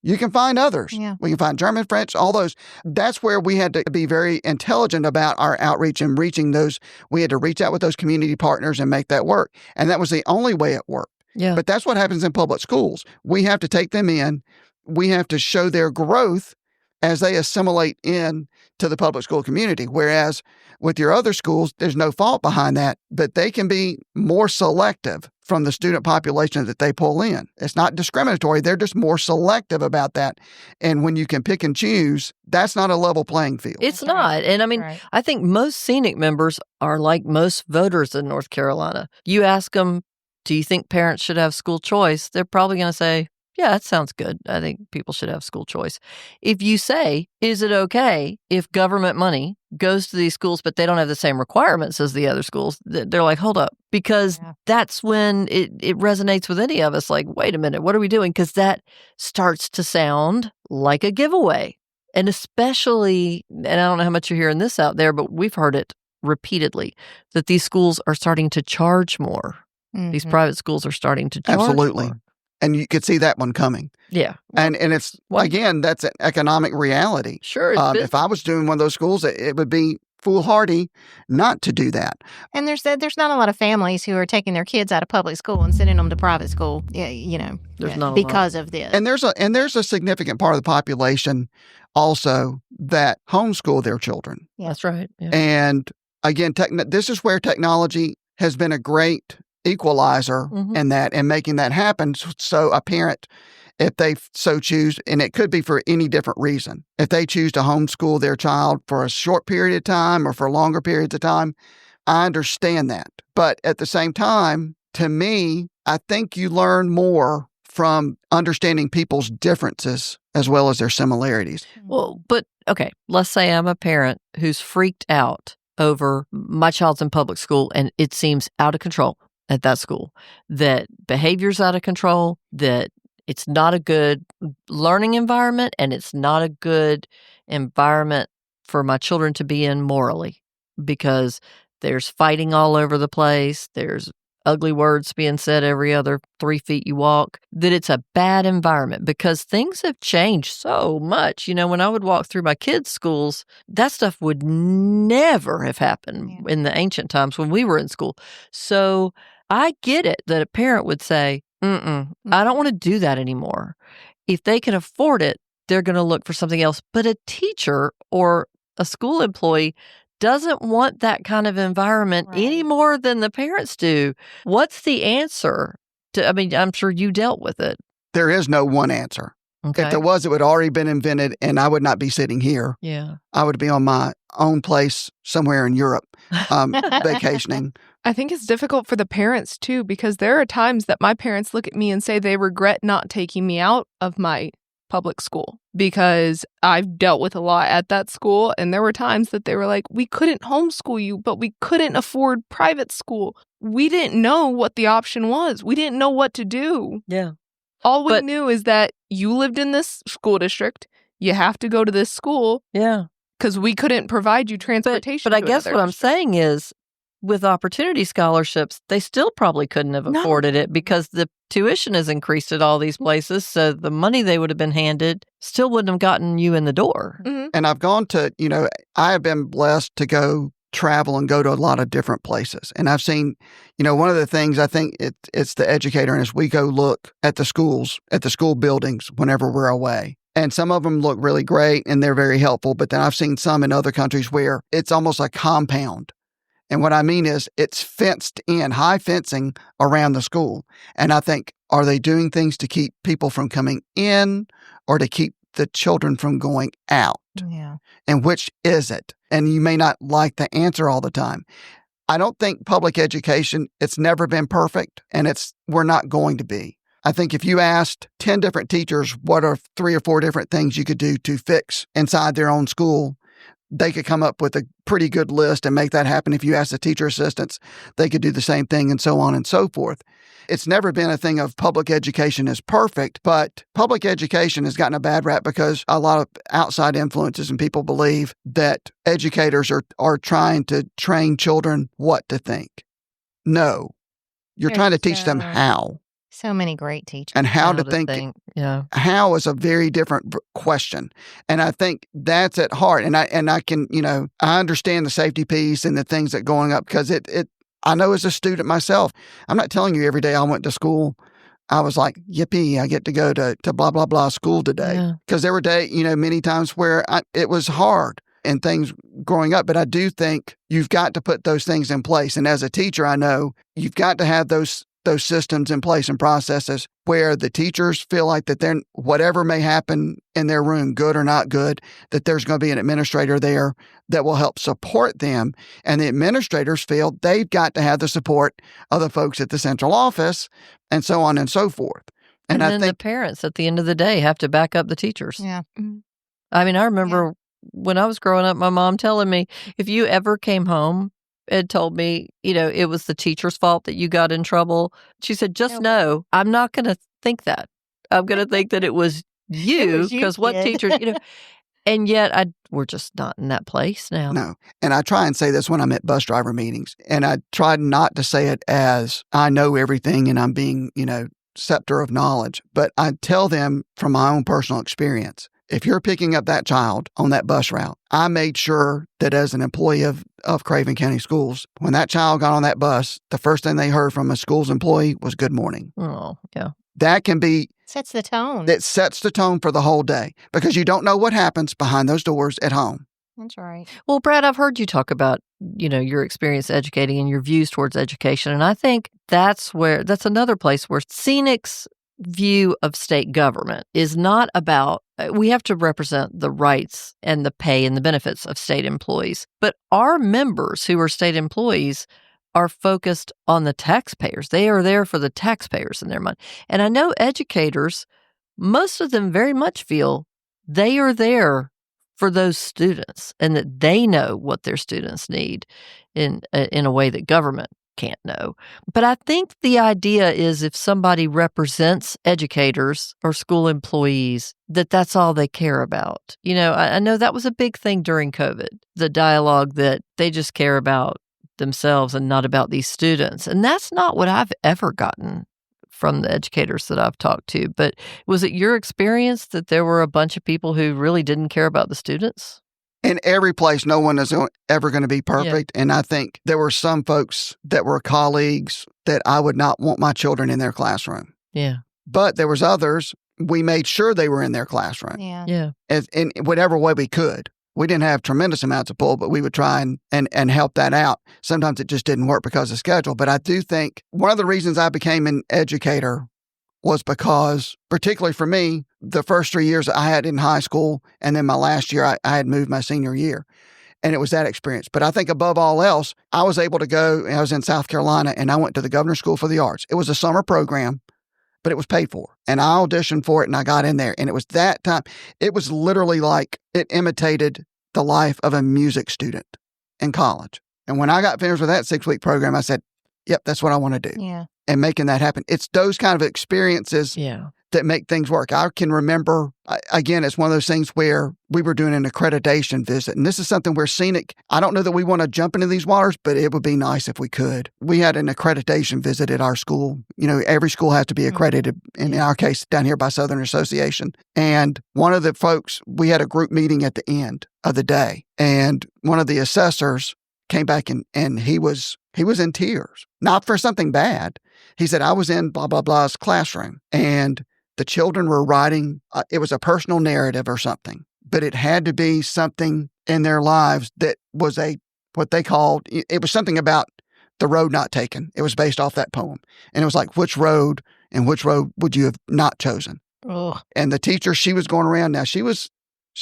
You can find others. Yeah. We can find German, French, all those. That's where we had to be very intelligent about our outreach and reaching those. We had to reach out with those community partners and make that work. And that was the only way it worked. Yeah. But that's what happens in public schools. We have to take them in. We have to show their growth as they assimilate in to the public school community. Whereas with your other schools, there's no fault behind that, but they can be more selective from the student population that they pull in. It's not discriminatory. They're just more selective about that. And when you can pick and choose, that's not a level playing field. It's not. And I mean, I think most Scenic members are like most voters in North Carolina. You ask them, do you think parents should have school choice? They're probably going to say, yeah, that sounds good. I think people should have school choice. If you say, is it okay if government money goes to these schools, but they don't have the same requirements as the other schools, they're like, hold up, because that's when it resonates with any of us. Like, wait a minute, what are we doing? Because that starts to sound like a giveaway. And especially, and I don't know how much you're hearing this out there, but we've heard it repeatedly, that these schools are starting to charge more. Mm-hmm. These private schools are starting to charge more. And you could see that one coming. Yeah. And it's, again, that's an economic reality. Sure. If I was doing one of those schools, it would be foolhardy not to do that. And there's not a lot of families who are taking their kids out of public school and sending them to private school, there's not because of this. And there's a significant part of the population also that homeschool their children. Yeah. That's right. Yeah. And again, this is where technology has been a great equalizer in that and making that happen. So a parent, if they so choose, and it could be for any different reason, if they choose to homeschool their child for a short period of time or for longer periods of time, I understand that. But at the same time, to me, I think you learn more from understanding people's differences as well as their similarities. Well, but okay, let's say I'm a parent who's freaked out over my child's in public school and it seems out of control at that school, that behavior's out of control, that It's not a good learning environment, and it's not a good environment for my children to be in morally, because there's fighting all over the place. There's ugly words being said every other 3 feet you walk, that it's a bad environment because things have changed so much. When I would walk through my kids' schools, that stuff would never have happened in the ancient times when we were in school. So I get it that a parent would say, I don't want to do that anymore. If they can afford it, they're going to look for something else. But a teacher or a school employee doesn't want that kind of environment any more than the parents do. What's the answer? I'm sure you dealt with it. There is no one answer. Okay. If there was, it would already been invented, and I would not be sitting here. Yeah. I would be on my own place somewhere in Europe, vacationing. I think it's difficult for the parents, too, because there are times that my parents look at me and say they regret not taking me out of my public school, because I've dealt with a lot at that school. And there were times that they were like, we couldn't homeschool you, but we couldn't afford private school. We didn't know what the option was. We didn't know what to do. Yeah. All we knew is that you lived in this school district. You have to go to this school. Yeah. Because we couldn't provide you transportation. But I guess what I'm saying is, with opportunity scholarships, they still probably couldn't have afforded it because the tuition has increased at all these places. So the money they would have been handed still wouldn't have gotten you in the door. Mm-hmm. And I've gone to, I have been blessed to go travel and go to a lot of different places. And I've seen, one of the things I think it's the educator in us, we go look at the schools, at the school buildings whenever we're away. And some of them look really great and they're very helpful. But then I've seen some in other countries where it's almost a compound. And what I mean is it's fenced in, high fencing around the school. And I think, are they doing things to keep people from coming in or to keep the children from going out? Yeah. And which is it? And you may not like the answer all the time. I don't think public education, it's never been perfect, and we're not going to be. I think if you asked 10 different teachers what are 3 or 4 different things you could do to fix inside their own school, they could come up with a pretty good list and make that happen. If you ask the teacher assistants, they could do the same thing, and so on and so forth. It's never been a thing of public education is perfect, but public education has gotten a bad rap because a lot of outside influences and people believe that educators are trying to train children what to think. No, you're trying to teach them how. So many great teachers. And how to think. Yeah. How is a very different question. And I think that's at heart. And I can, I understand the safety piece and the things that are going up because I know as a student myself, I'm not telling you every day I went to school, I was like, yippee, I get to go to blah, blah, blah school today. Because there were days, many times where it was hard and things growing up. But I do think you've got to put those things in place. And as a teacher, I know you've got to have those systems in place and processes where the teachers feel like that then whatever may happen in their room, good or not good, that there's going to be an administrator there that will help support them. And the administrators feel they've got to have the support of the folks at the central office and so on and so forth. And I think the parents at the end of the day have to back up the teachers. Yeah. I mean, I remember when I was growing up, my mom telling me, if you ever came home and told me, it was the teacher's fault that you got in trouble. She said, just know, I'm not going to think that. I'm going to think that it was you because what teachers, and yet we're just not in that place now. No. And I try and say this when I'm at bus driver meetings, and I try not to say it as I know everything and I'm being, scepter of knowledge, but I tell them from my own personal experience, if you're picking up that child on that bus route, I made sure that as an employee of Craven County Schools, when that child got on that bus, the first thing they heard from a school's employee was good morning. Oh, yeah. That can be... Sets the tone. It sets the tone for the whole day because you don't know what happens behind those doors at home. That's right. Well, Brad, I've heard you talk about, your experience educating and your views towards education. And I think that's another place where Scenic's view of state government is not about, we have to represent the rights and the pay and the benefits of state employees. But our members who are state employees are focused on the taxpayers. They are there for the taxpayers and their money. And I know educators, most of them very much feel they are there for those students and that they know what their students need in a way that government can't know. But I think the idea is if somebody represents educators or school employees, that's all they care about. I know that was a big thing during COVID, the dialogue that they just care about themselves and not about these students. And that's not what I've ever gotten from the educators that I've talked to. But was it your experience that there were a bunch of people who really didn't care about the students? In every place, no one is ever going to be perfect. Yeah. And I think there were some folks that were colleagues that I would not want my children in their classroom. Yeah. But there was others, we made sure they were in their classroom. Yeah. In whatever way we could. We didn't have tremendous amounts of pull, but we would try and help that out. Sometimes it just didn't work because of schedule. But I do think one of the reasons I became an educator was because, particularly for me, the first 3 years I had in high school, and then my last year, I had moved my senior year. And it was that experience. But I think above all else, I was able to go, I was in South Carolina, and I went to the Governor's School for the Arts. It was a summer program, but it was paid for. And I auditioned for it, and I got in there. And it was that time, it was literally like it imitated the life of a music student in college. And when I got finished with that 6-week program, I said, yep, that's what I want to do. Yeah. And making that happen. It's those kind of experiences that make things work. I can remember, again, it's one of those things where we were doing an accreditation visit. And this is something where Scenic, I don't know that we want to jump into these waters, but it would be nice if we could. We had an accreditation visit at our school. Every school has to be accredited, in our case, down here by Southern Association. And one of the folks, we had a group meeting at the end of the day. And one of the assessors came back and he was in tears, not for something bad. He said, I was in blah, blah, blah's classroom and the children were writing, it was a personal narrative or something, but it had to be something in their lives that was what they called, it was something about the road not taken. It was based off that poem. And it was like, which road would you have not chosen? Ugh. And the teacher, she was going around. Now she was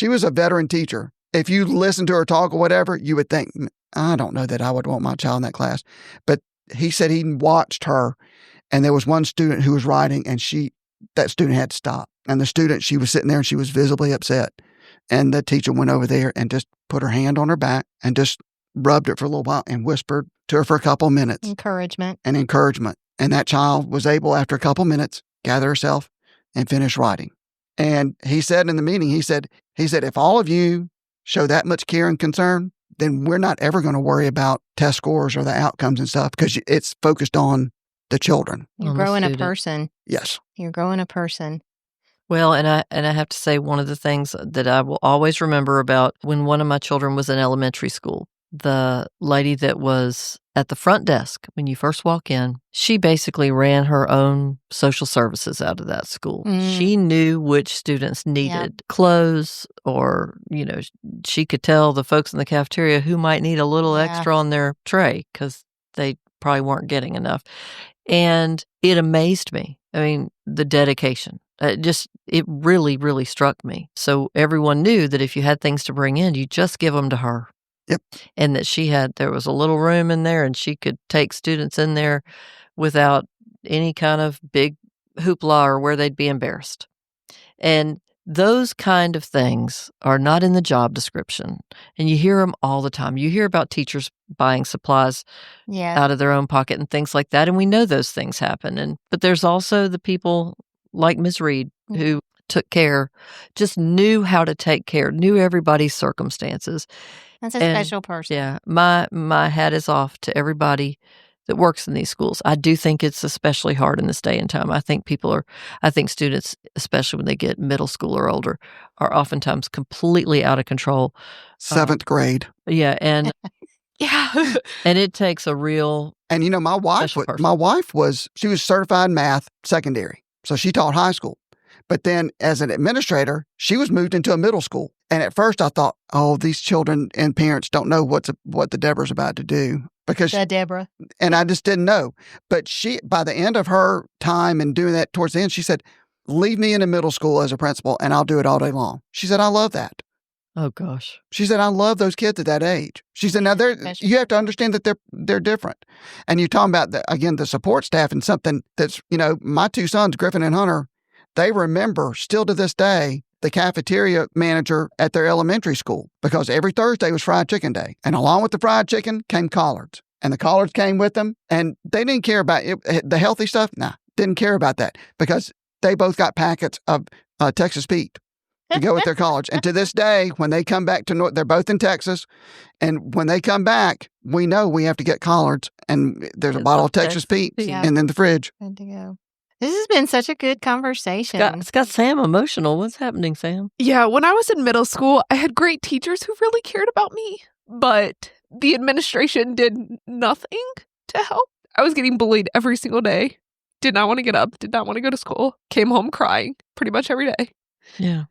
a veteran teacher. If you listen to her talk or whatever, you would think, I don't know that I would want my child in that class. But he said he watched her, and there was one student who was writing, and that student had to stop. And the student, she was sitting there, and she was visibly upset. And the teacher went over there and just put her hand on her back and just rubbed it for a little while and whispered to her for a couple of minutes. Encouragement. And that child was able, after a couple of minutes, gather herself and finish writing. And he said in the meeting, he said, if all of you show that much care and concern, then we're not ever going to worry about test scores or the outcomes and stuff because it's focused on the children. You're growing a person. Yes. You're growing a person. Well, and I have to say one of the things that I will always remember about when one of my children was in elementary school, the lady that was at the front desk when you first walk in, she basically ran her own social services out of that school. She knew which students needed clothes or, she could tell the folks in the cafeteria who might need a little extra on their tray because they probably weren't getting enough. And it amazed me. I mean, the dedication. It really, really struck me. So everyone knew that if you had things to bring in, you just give them to her. Yep. And that there was a little room in there and she could take students in there without any kind of big hoopla or where they'd be embarrassed. And those kind of things are not in the job description. And you hear them all the time. You hear about teachers buying supplies out of their own pocket and things like that. And we know those things happen. But there's also the people like Ms. Reed who took care, just knew how to take care, knew everybody's circumstances. That's a special person. Yeah. My hat is off to everybody that works in these schools. I do think it's especially hard in this day and time. I think students, especially when they get middle school or older, are oftentimes completely out of control. 7th grade. Yeah. And and it takes a real And my wife she was certified math secondary. So she taught high school. But then as an administrator, she was moved into a middle school. And at first I thought, these children and parents don't know what the Deborah's about to do. Because Deborah. And I just didn't know. But she, by the end of her time and doing that towards the end, she said, leave me in a middle school as a principal and I'll do it all day long. She said, I love that. Oh, gosh. She said, I love those kids at that age. She said, now you have to understand that they're different. And you're talking about, the support staff and something that's, my 2 sons, Griffin and Hunter, they remember still to this day the cafeteria manager at their elementary school because every Thursday was fried chicken day. And along with the fried chicken came collards. and the collards came with them, and they didn't care about it, the healthy stuff. Nah, didn't care about that because they both got packets of Texas Pete to go with their collards. And to this day, when they come back to North, they're both in Texas. And when they come back, we know we have to get collards. And there's a bottle of Texas Pete and in the fridge. Good to go. This has been such a good conversation. It's got Sam emotional. What's happening, Sam? Yeah, when I was in middle school, I had great teachers who really cared about me, but the administration did nothing to help. I was getting bullied every single day. Did not want to get up, did not want to go to school, came home crying pretty much every day. Yeah.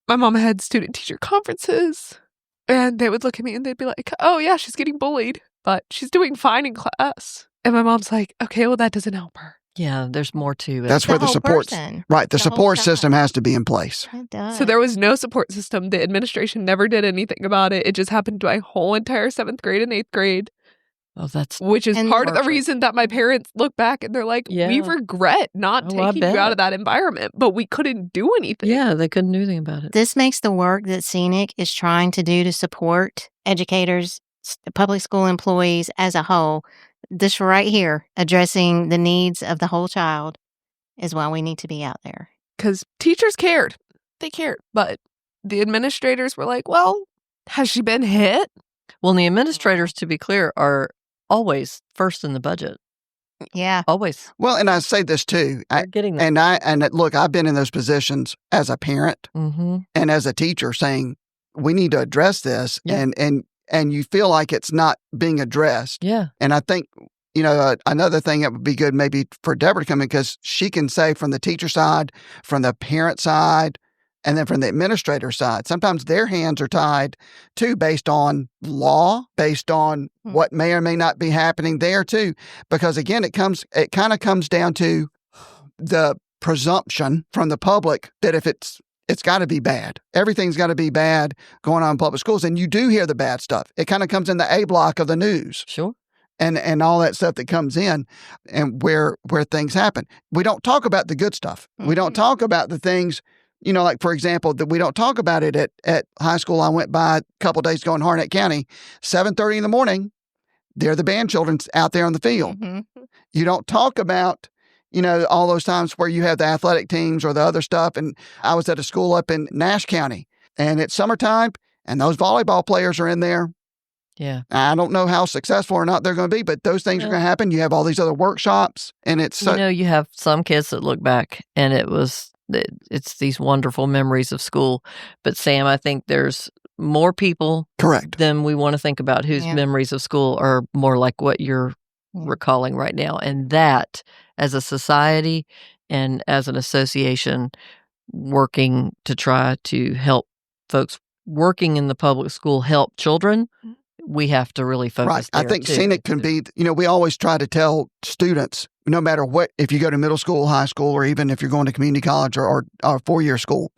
My mom had student-teacher conferences, and they would look at me and they'd be like, oh, yeah, she's getting bullied, but she's doing fine in class. And my mom's like, okay, well, that doesn't help her. Yeah, there's more to it. That's where the support, right, the support system has to be in place. It does. So there was no support system. The administration never did anything about it. It just happened to my whole entire 7th grade and 8th grade. Oh, which is part of the reason that my parents look back and they're like, we regret not taking you out of that environment, but we couldn't do anything. Yeah, they couldn't do anything about it. This makes the work that Scenic is trying to do to support educators, public school employees as a whole, this right here, addressing the needs of the whole child, is why we need to be out there. Because teachers cared. They cared. But the administrators were like, well, has she been hit? Well, the administrators, to be clear, are always first in the budget. Yeah. Always. Well, and I say this too. Getting that. And look, I've been in those positions as a parent and as a teacher saying, we need to address this. Yeah. And you feel like it's not being addressed. Yeah. And I think, another thing that would be good maybe for Deborah to come in, because she can say from the teacher side, from the parent side, and then from the administrator side, sometimes their hands are tied too, based on law, based on what may or may not be happening there too. Because again, it kind of comes down to the presumption from the public that if it's got to be bad. Everything's got to be bad going on in public schools. And you do hear the bad stuff. It kind of comes in the A block of the news. Sure. And all that stuff that comes in and where things happen. We don't talk about the good stuff. We don't talk about the things, like, for example, that we don't talk about it at high school. I went by a couple of days ago in Harnett County, 7:30 in the morning. They're the band children out there on the field. You don't talk about, all those times where you have the athletic teams or the other stuff. And I was at a school up in Nash County, and it's summertime, and those volleyball players are in there. Yeah. I don't know how successful or not they're going to be, but those things are going to happen. You have all these other workshops, and it's... you have some kids that look back, and it's these wonderful memories of school. But Sam, I think there's more people than we want to think about whose memories of school are more like what you're recalling right now. And that, as a society and as an association working to try to help folks working in the public school help children, we have to really focus there. I think Scenic can be, we always try to tell students, no matter what, if you go to middle school, high school, or even if you're going to community college or 4-year school,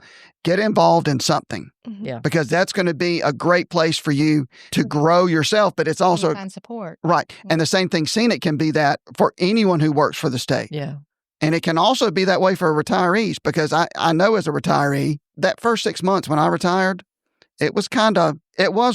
get involved in something. Yeah. Because that's going to be a great place for you to grow yourself, but it's also... find support. Right. And the same thing, Scenic can be that for anyone who works for the state. Yeah. And it can also be that way for retirees, because I know as a retiree, that first 6 months when I retired, it was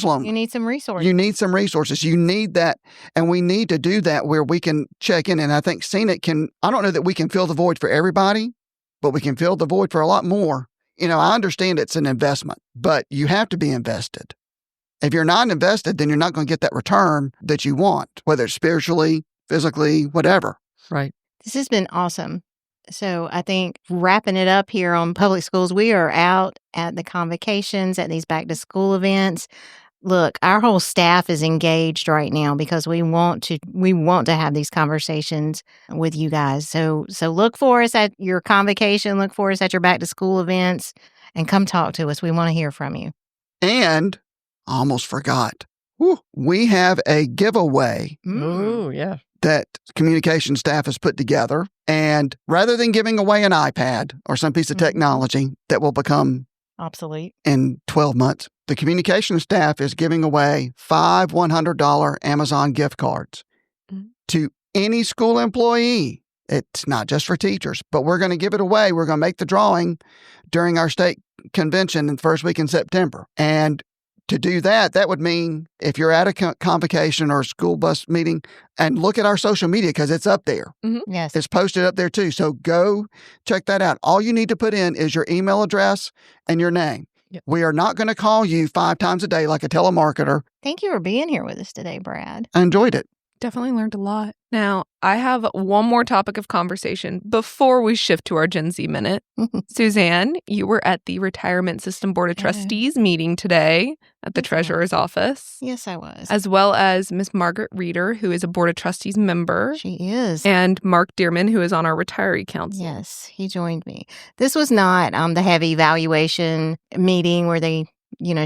lonely. You need some resources. You need that. And we need to do that where we can check in. And I think Scenic I don't know that we can fill the void for everybody, but we can fill the void for a lot more. I understand it's an investment, but you have to be invested. If you're not invested, then you're not going to get that return that you want, whether it's spiritually, physically, whatever. Right. This has been awesome. So I think wrapping it up here on public schools, we are out at the convocations, at these back to school events. Look, our whole staff is engaged right now because we want to have these conversations with you guys. So look for us at your convocation, look for us at your back to school events, and come talk to us. We want to hear from you. And I almost forgot. We have a giveaway. Oh, yeah. That communication staff has put together. And rather than giving away an iPad or some piece of technology that will become obsolete in 12 months, the communication staff is giving away 5 $100 Amazon gift cards to any school employee. It's not just for teachers, but we're going to give it away. We're going to make the drawing during our state convention in the first week in September. And to do that, that would mean if you're at a convocation or a school bus meeting, and look at our social media because it's up there. Yes. It's posted up there too. So go check that out. All you need to put in is your email address and your name. Yep. We are not going to call you 5 times a day like a telemarketer. Thank you for being here with us today, Brad. I enjoyed it. Definitely learned a lot. Now, I have one more topic of conversation before we shift to our Gen Z Minute. Suzanne, you were at the Retirement System Board of Trustees meeting today at the Treasurer's office. Yes, I was. As well as Miss Margaret Reeder, who is a Board of Trustees member. She is. And Mark Dearman, who is on our retiree council. Yes, he joined me. This was not the heavy valuation meeting where they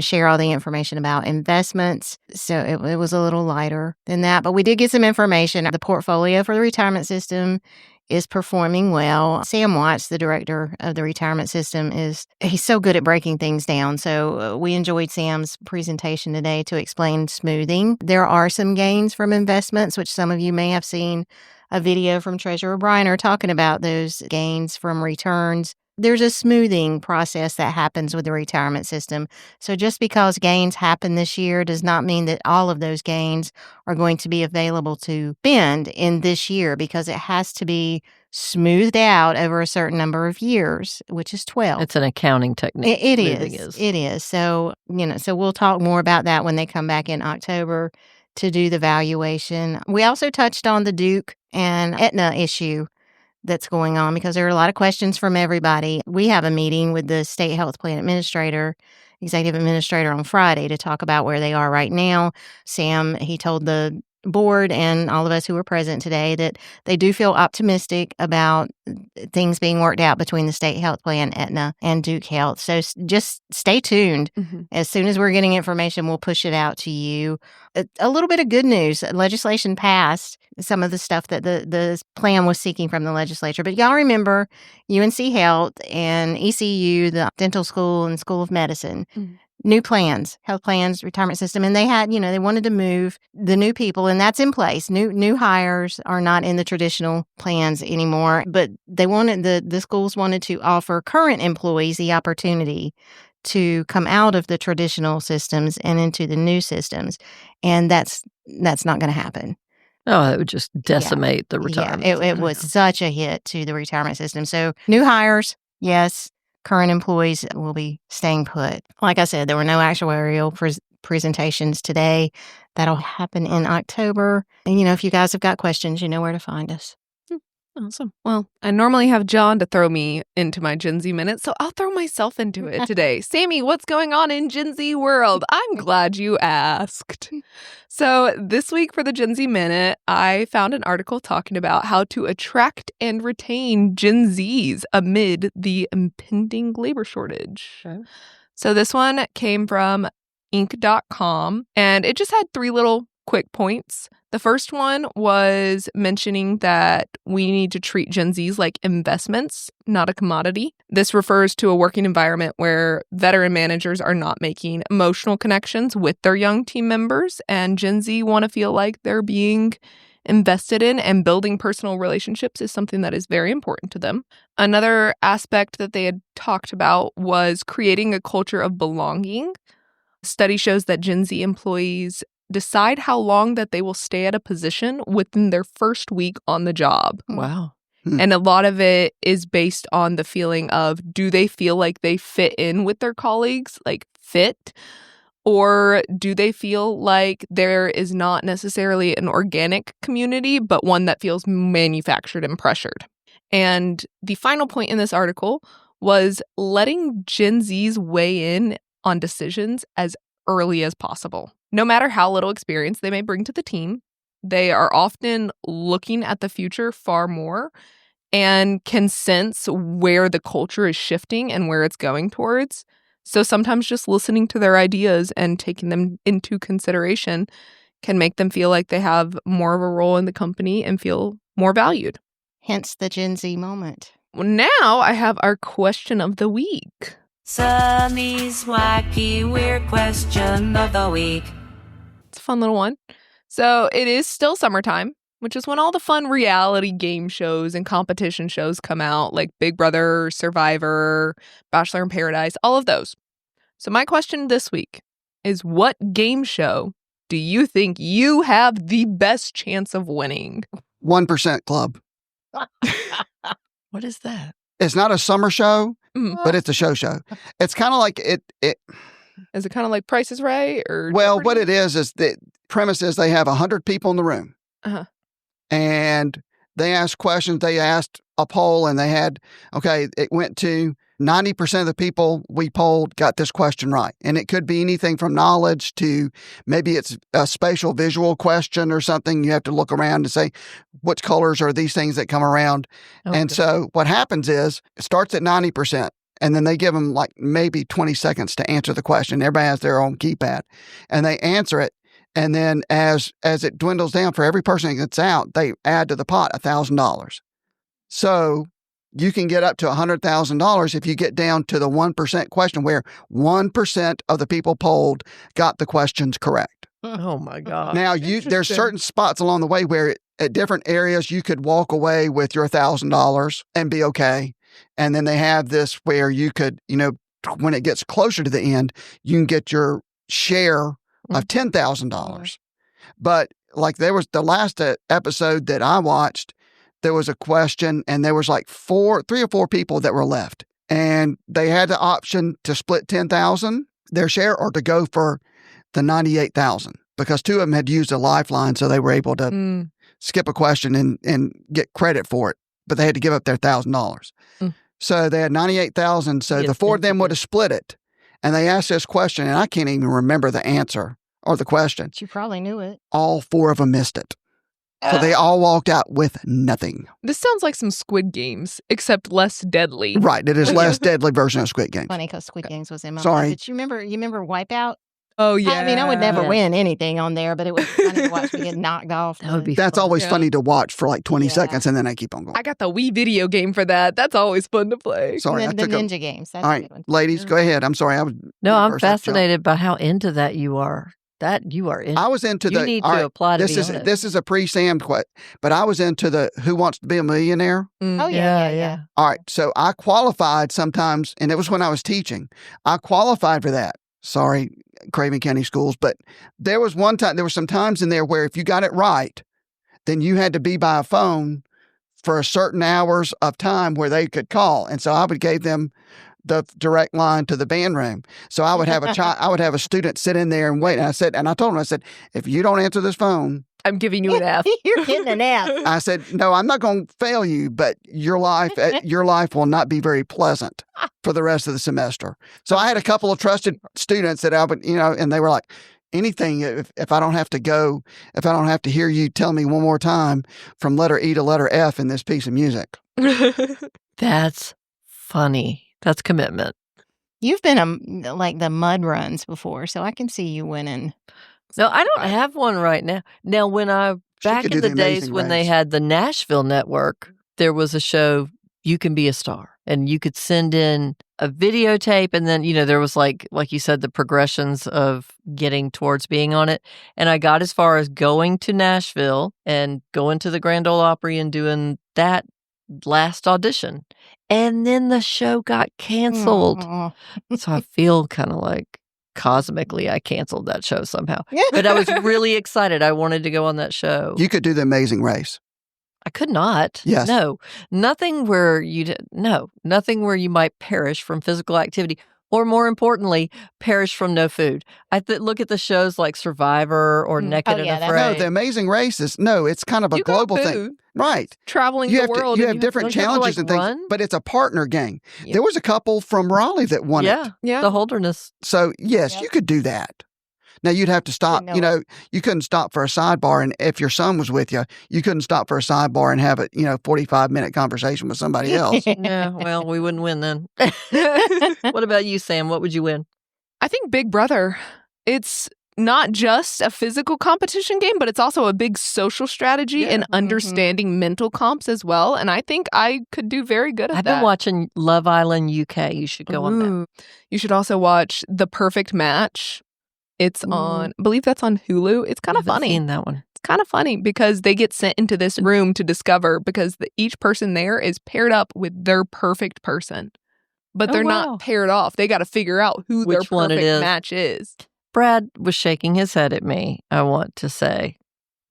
share all the information about investments. So it was a little lighter than that. But we did get some information. The portfolio for the retirement system is performing well. Sam Watts, the director of the retirement system, he's so good at breaking things down. So we enjoyed Sam's presentation today to explain smoothing. There are some gains from investments, which some of you may have seen a video from Treasurer Briner talking about those gains from returns. There's a smoothing process that happens with the retirement system. So just because gains happen this year does not mean that all of those gains are going to be available to spend in this year, because it has to be smoothed out over a certain number of years, which is 12. It's an accounting technique. It is. It is. So, so we'll talk more about that when they come back in October to do the valuation. We also touched on the Duke and Aetna issue that's going on, because there are a lot of questions from everybody. We have a meeting with the State Health Plan Executive Administrator on Friday to talk about where they are right now. Sam, he told the board and all of us who were present today that they do feel optimistic about things being worked out between the State Health Plan, Aetna, and Duke Health. So just stay tuned. As soon as we're getting information, we'll push it out to you. A little bit of good news. Legislation passed some of the stuff that the plan was seeking from the legislature. But y'all remember UNC Health and ECU, the dental school and School of Medicine, new plans, health plans, retirement system. And they had, they wanted to move the new people, and that's in place. New hires are not in the traditional plans anymore, but they wanted the schools wanted to offer current employees the opportunity to come out of the traditional systems and into the new systems. And that's not going to happen. Oh, it would just decimate the retirement. Yeah, it was such a hit to the retirement system. So new hires, yes. Current employees will be staying put. Like I said, there were no actuarial presentations today. That'll happen in October. And, if you guys have got questions, you know where to find us. Awesome. Well, I normally have John to throw me into my Gen Z Minute, so I'll throw myself into it today. Sammy, what's going on in Gen Z world? I'm glad you asked. So this week for the Gen Z Minute, I found an article talking about how to attract and retain Gen Zs amid the impending labor shortage. Okay. So this one came from Inc.com, and it just had 3 little quick points. The first one was mentioning that we need to treat Gen Zs like investments, not a commodity. This refers to a working environment where veteran managers are not making emotional connections with their young team members, and Gen Z want to feel like they're being invested in, and building personal relationships is something that is very important to them. Another aspect that they had talked about was creating a culture of belonging. Study shows that Gen Z employees decide how long that they will stay at a position within their first week on the job. Wow. And a lot of it is based on the feeling of, do they feel like they fit in with their colleagues, like fit? Or do they feel like there is not necessarily an organic community, but one that feels manufactured and pressured? And the final point in this article was letting Gen Zs weigh in on decisions as early as possible. No matter how little experience they may bring to the team, they are often looking at the future far more and can sense where the culture is shifting and where it's going towards. So sometimes just listening to their ideas and taking them into consideration can make them feel like they have more of a role in the company and feel more valued. Hence the Gen Z moment. Well, now I have our question of the week. Sunny's wacky weird question of the week. It's a fun little one. So it is still summertime, which is when all the fun reality game shows and competition shows come out, like Big Brother, Survivor, Bachelor in Paradise, all of those. So my question this week, is what game show do you think you have the best chance of winning? 1% Club. What is that? It's not a summer show, Mm. but it's a show. It's kind of like it. Is it kind of like Price is Right? Or Well, Jeopardy? what it is the premise is they have 100 people in the room. Uh-huh. And they asked questions. They asked a poll, and it went to 90% of the people we polled got this question right. And it could be anything from knowledge to maybe it's a spatial visual question or something. You have to look around and say, which colors are these things that come around? And so what happens is it starts at 90%. And then they give them like maybe 20 seconds to answer the question. Everybody has their own keypad. And they answer it. And then as it dwindles down, for every person that gets out, they add to the pot $1,000. So you can get up to $100,000 if you get down to the 1% question, where 1% of the people polled got the questions correct. Oh my God. Now, there's certain spots along the way where at different areas you could walk away with your $1,000 and be okay. And then they have this where you could, when it gets closer to the end, you can get your share of $10,000. But like there was the last episode that I watched, there was a question and there was like 3 or 4 people that were left, and they had the option to split 10,000 their share or to go for the 98,000 because 2 of them had used a lifeline, so they were able to skip a question and get credit for it, but they had to give up their $1,000. So they had 98,000. So the 4 of them would have split it. And they asked this question, and I can't even remember the answer or the question. But you probably knew it. All 4 of them missed it. So they all walked out with nothing. This sounds like some Squid Games, except less deadly. Right. It is less deadly version of Squid Games. Funny because Squid Games was in my Sorry. mind. But you remember Wipeout? Oh, yeah. I mean, I would never win anything on there, but it was funny to watch me get knocked off. That would be That's fun. always funny to watch for like 20 seconds, and then I keep on going. I got the Wii video game for that. That's always fun to play. Sorry, And then the Ninja Games. That's all a right, good one. ladies, go ahead. I'm sorry. No, I'm fascinated by how into that you are. That you are into. I was into you need to apply to this be is on it. This is a pre-Sam question, but I was into the Who Wants to Be a Millionaire. Oh, yeah. All right, so I qualified sometimes, and it was when I was teaching. I qualified for that. Sorry, Craven County Schools, but there was some times in there where if you got it right, then you had to be by a phone for a certain hours of time where they could call, and so I would give them the direct line to the band room. So I would have I would have a student sit in there and wait. And I told him, I said, if you don't answer this phone, I'm giving you an F. You're getting an F. I said, no, I'm not going to fail you, but your life will not be very pleasant for the rest of the semester. So I had a couple of trusted students that I would, and they were like, anything, if I don't have to hear you tell me one more time from letter E to letter F in this piece of music. That's funny. That's commitment. You've been like the mud runs before, so I can see you winning. No, I don't have one right now. Now, back in the days when they had the Nashville network, there was a show, You Can Be a Star, and you could send in a videotape, and then, there was like you said, the progressions of getting towards being on it. And I got as far as going to Nashville and going to the Grand Ole Opry and doing that last audition. And then the show got canceled. So I feel kind of like cosmically I canceled that show somehow. But I was really excited. I wanted to go on that show. You could do The Amazing Race. I could not. Yes. No. Nothing where nothing where you might perish from physical activity, or more importantly, perish from no food. I look at the shows like Survivor or Naked and Afraid. No, The Amazing Race it's kind of a global thing. Right. Traveling the world. You have different challenges and things, but it's a partner game. There was a couple from Raleigh that won it. Yeah. The Holderness. So, yes, you could do that. Now, you'd have to stop. You couldn't stop for a sidebar. And if your son was with you, you couldn't stop for a sidebar and have a 45-minute conversation with somebody else. Yeah, well, we wouldn't win then. What about you, Sam? What would you win? I think Big Brother. It's not just a physical competition game, but it's also a big social strategy and understanding mental comps as well. And I think I could do very good at that. I've been watching Love Island UK. You should go on that. You should also watch The Perfect Match. It's on, I believe that's on Hulu. It's kind of funny. I've seen that one. It's kind of funny because they get sent into this room to discover because each person there is paired up with their perfect person. But they're not paired off. They got to figure out who their perfect match is. Brad was shaking his head at me, I want to say,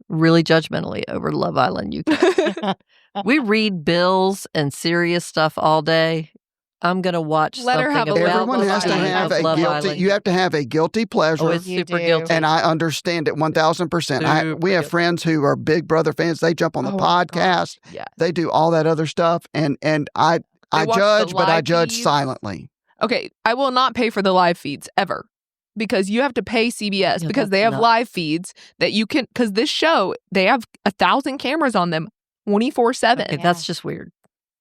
really judgmentally over Love Island UK. We read bills and serious stuff all day. I'm going to watch Let her something have a about little Everyone has to Love have a Love guilty. Island. You have to have a guilty pleasure. Oh, it's You super do. guilty. And I understand it 1,000%. We have friends who are Big Brother fans. They jump on the Oh, my podcast. Yeah. They do all that other stuff. And I watch the judge, but I live judge feeds. silently. Okay, I will not pay for the live feeds ever because you have to pay CBS Yeah, because they that's have nuts. live feeds that you can, because this show, they have 1,000 cameras on them 24/7. Okay, that's just weird.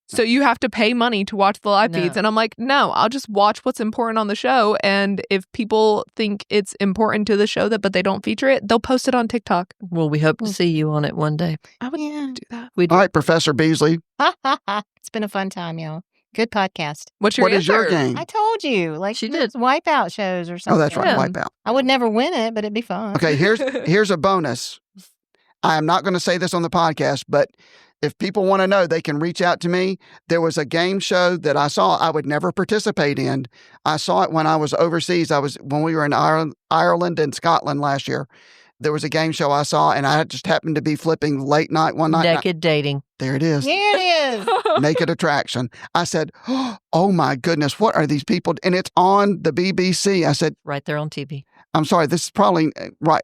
So you have to pay money to watch the live No. feeds. And I'm like, no, I'll just watch what's important on the show. And if people think it's important to the show but they don't feature it, they'll post it on TikTok. Well, we hope to see you on it one day. I would Yeah. do that. We do. All right, Professor Beasley, It's been a fun time, y'all. Good podcast. What's your what is your answer? game? I told you, like She those did. wipeout shows or Oh, something. that's right, Yeah. Wipeout. I would never win it, but it'd be fun. Okay, here's a bonus. I am not going to say this on the podcast, but if people want to know, they can reach out to me. There was a game show that I saw I would never participate in. I saw it when I was overseas. When we were in Ireland and Scotland last year. There was a game show I saw, and I just happened to be flipping late night one night. Naked dating. There it is. Here it is. Naked attraction. I said, oh my goodness, what are these people? And it's on the BBC. I said, Right there on TV. I'm sorry, this is probably right.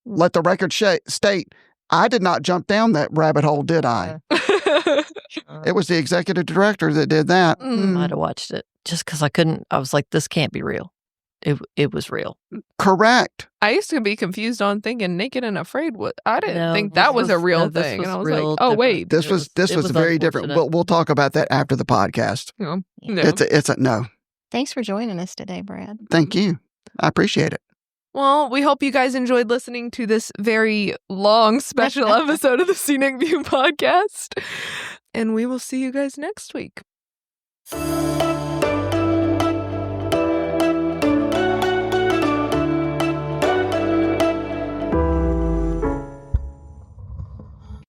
Let the record state, I did not jump down that rabbit hole, did I? It was the executive director that did that. Might have watched it just because I couldn't. I was like, this can't be real. It was real. Correct. I used to be confused on thinking Naked and Afraid. I didn't No, think this that was a was- real no, this thing. was And I was real like, oh, different. wait. This It was was very different. unfortunate. We'll talk about that after the podcast. No. It's a no. Thanks for joining us today, Brad. Thank you. I appreciate it. Well, we hope you guys enjoyed listening to this very long special episode of the Scenic View podcast. And we will see you guys next week.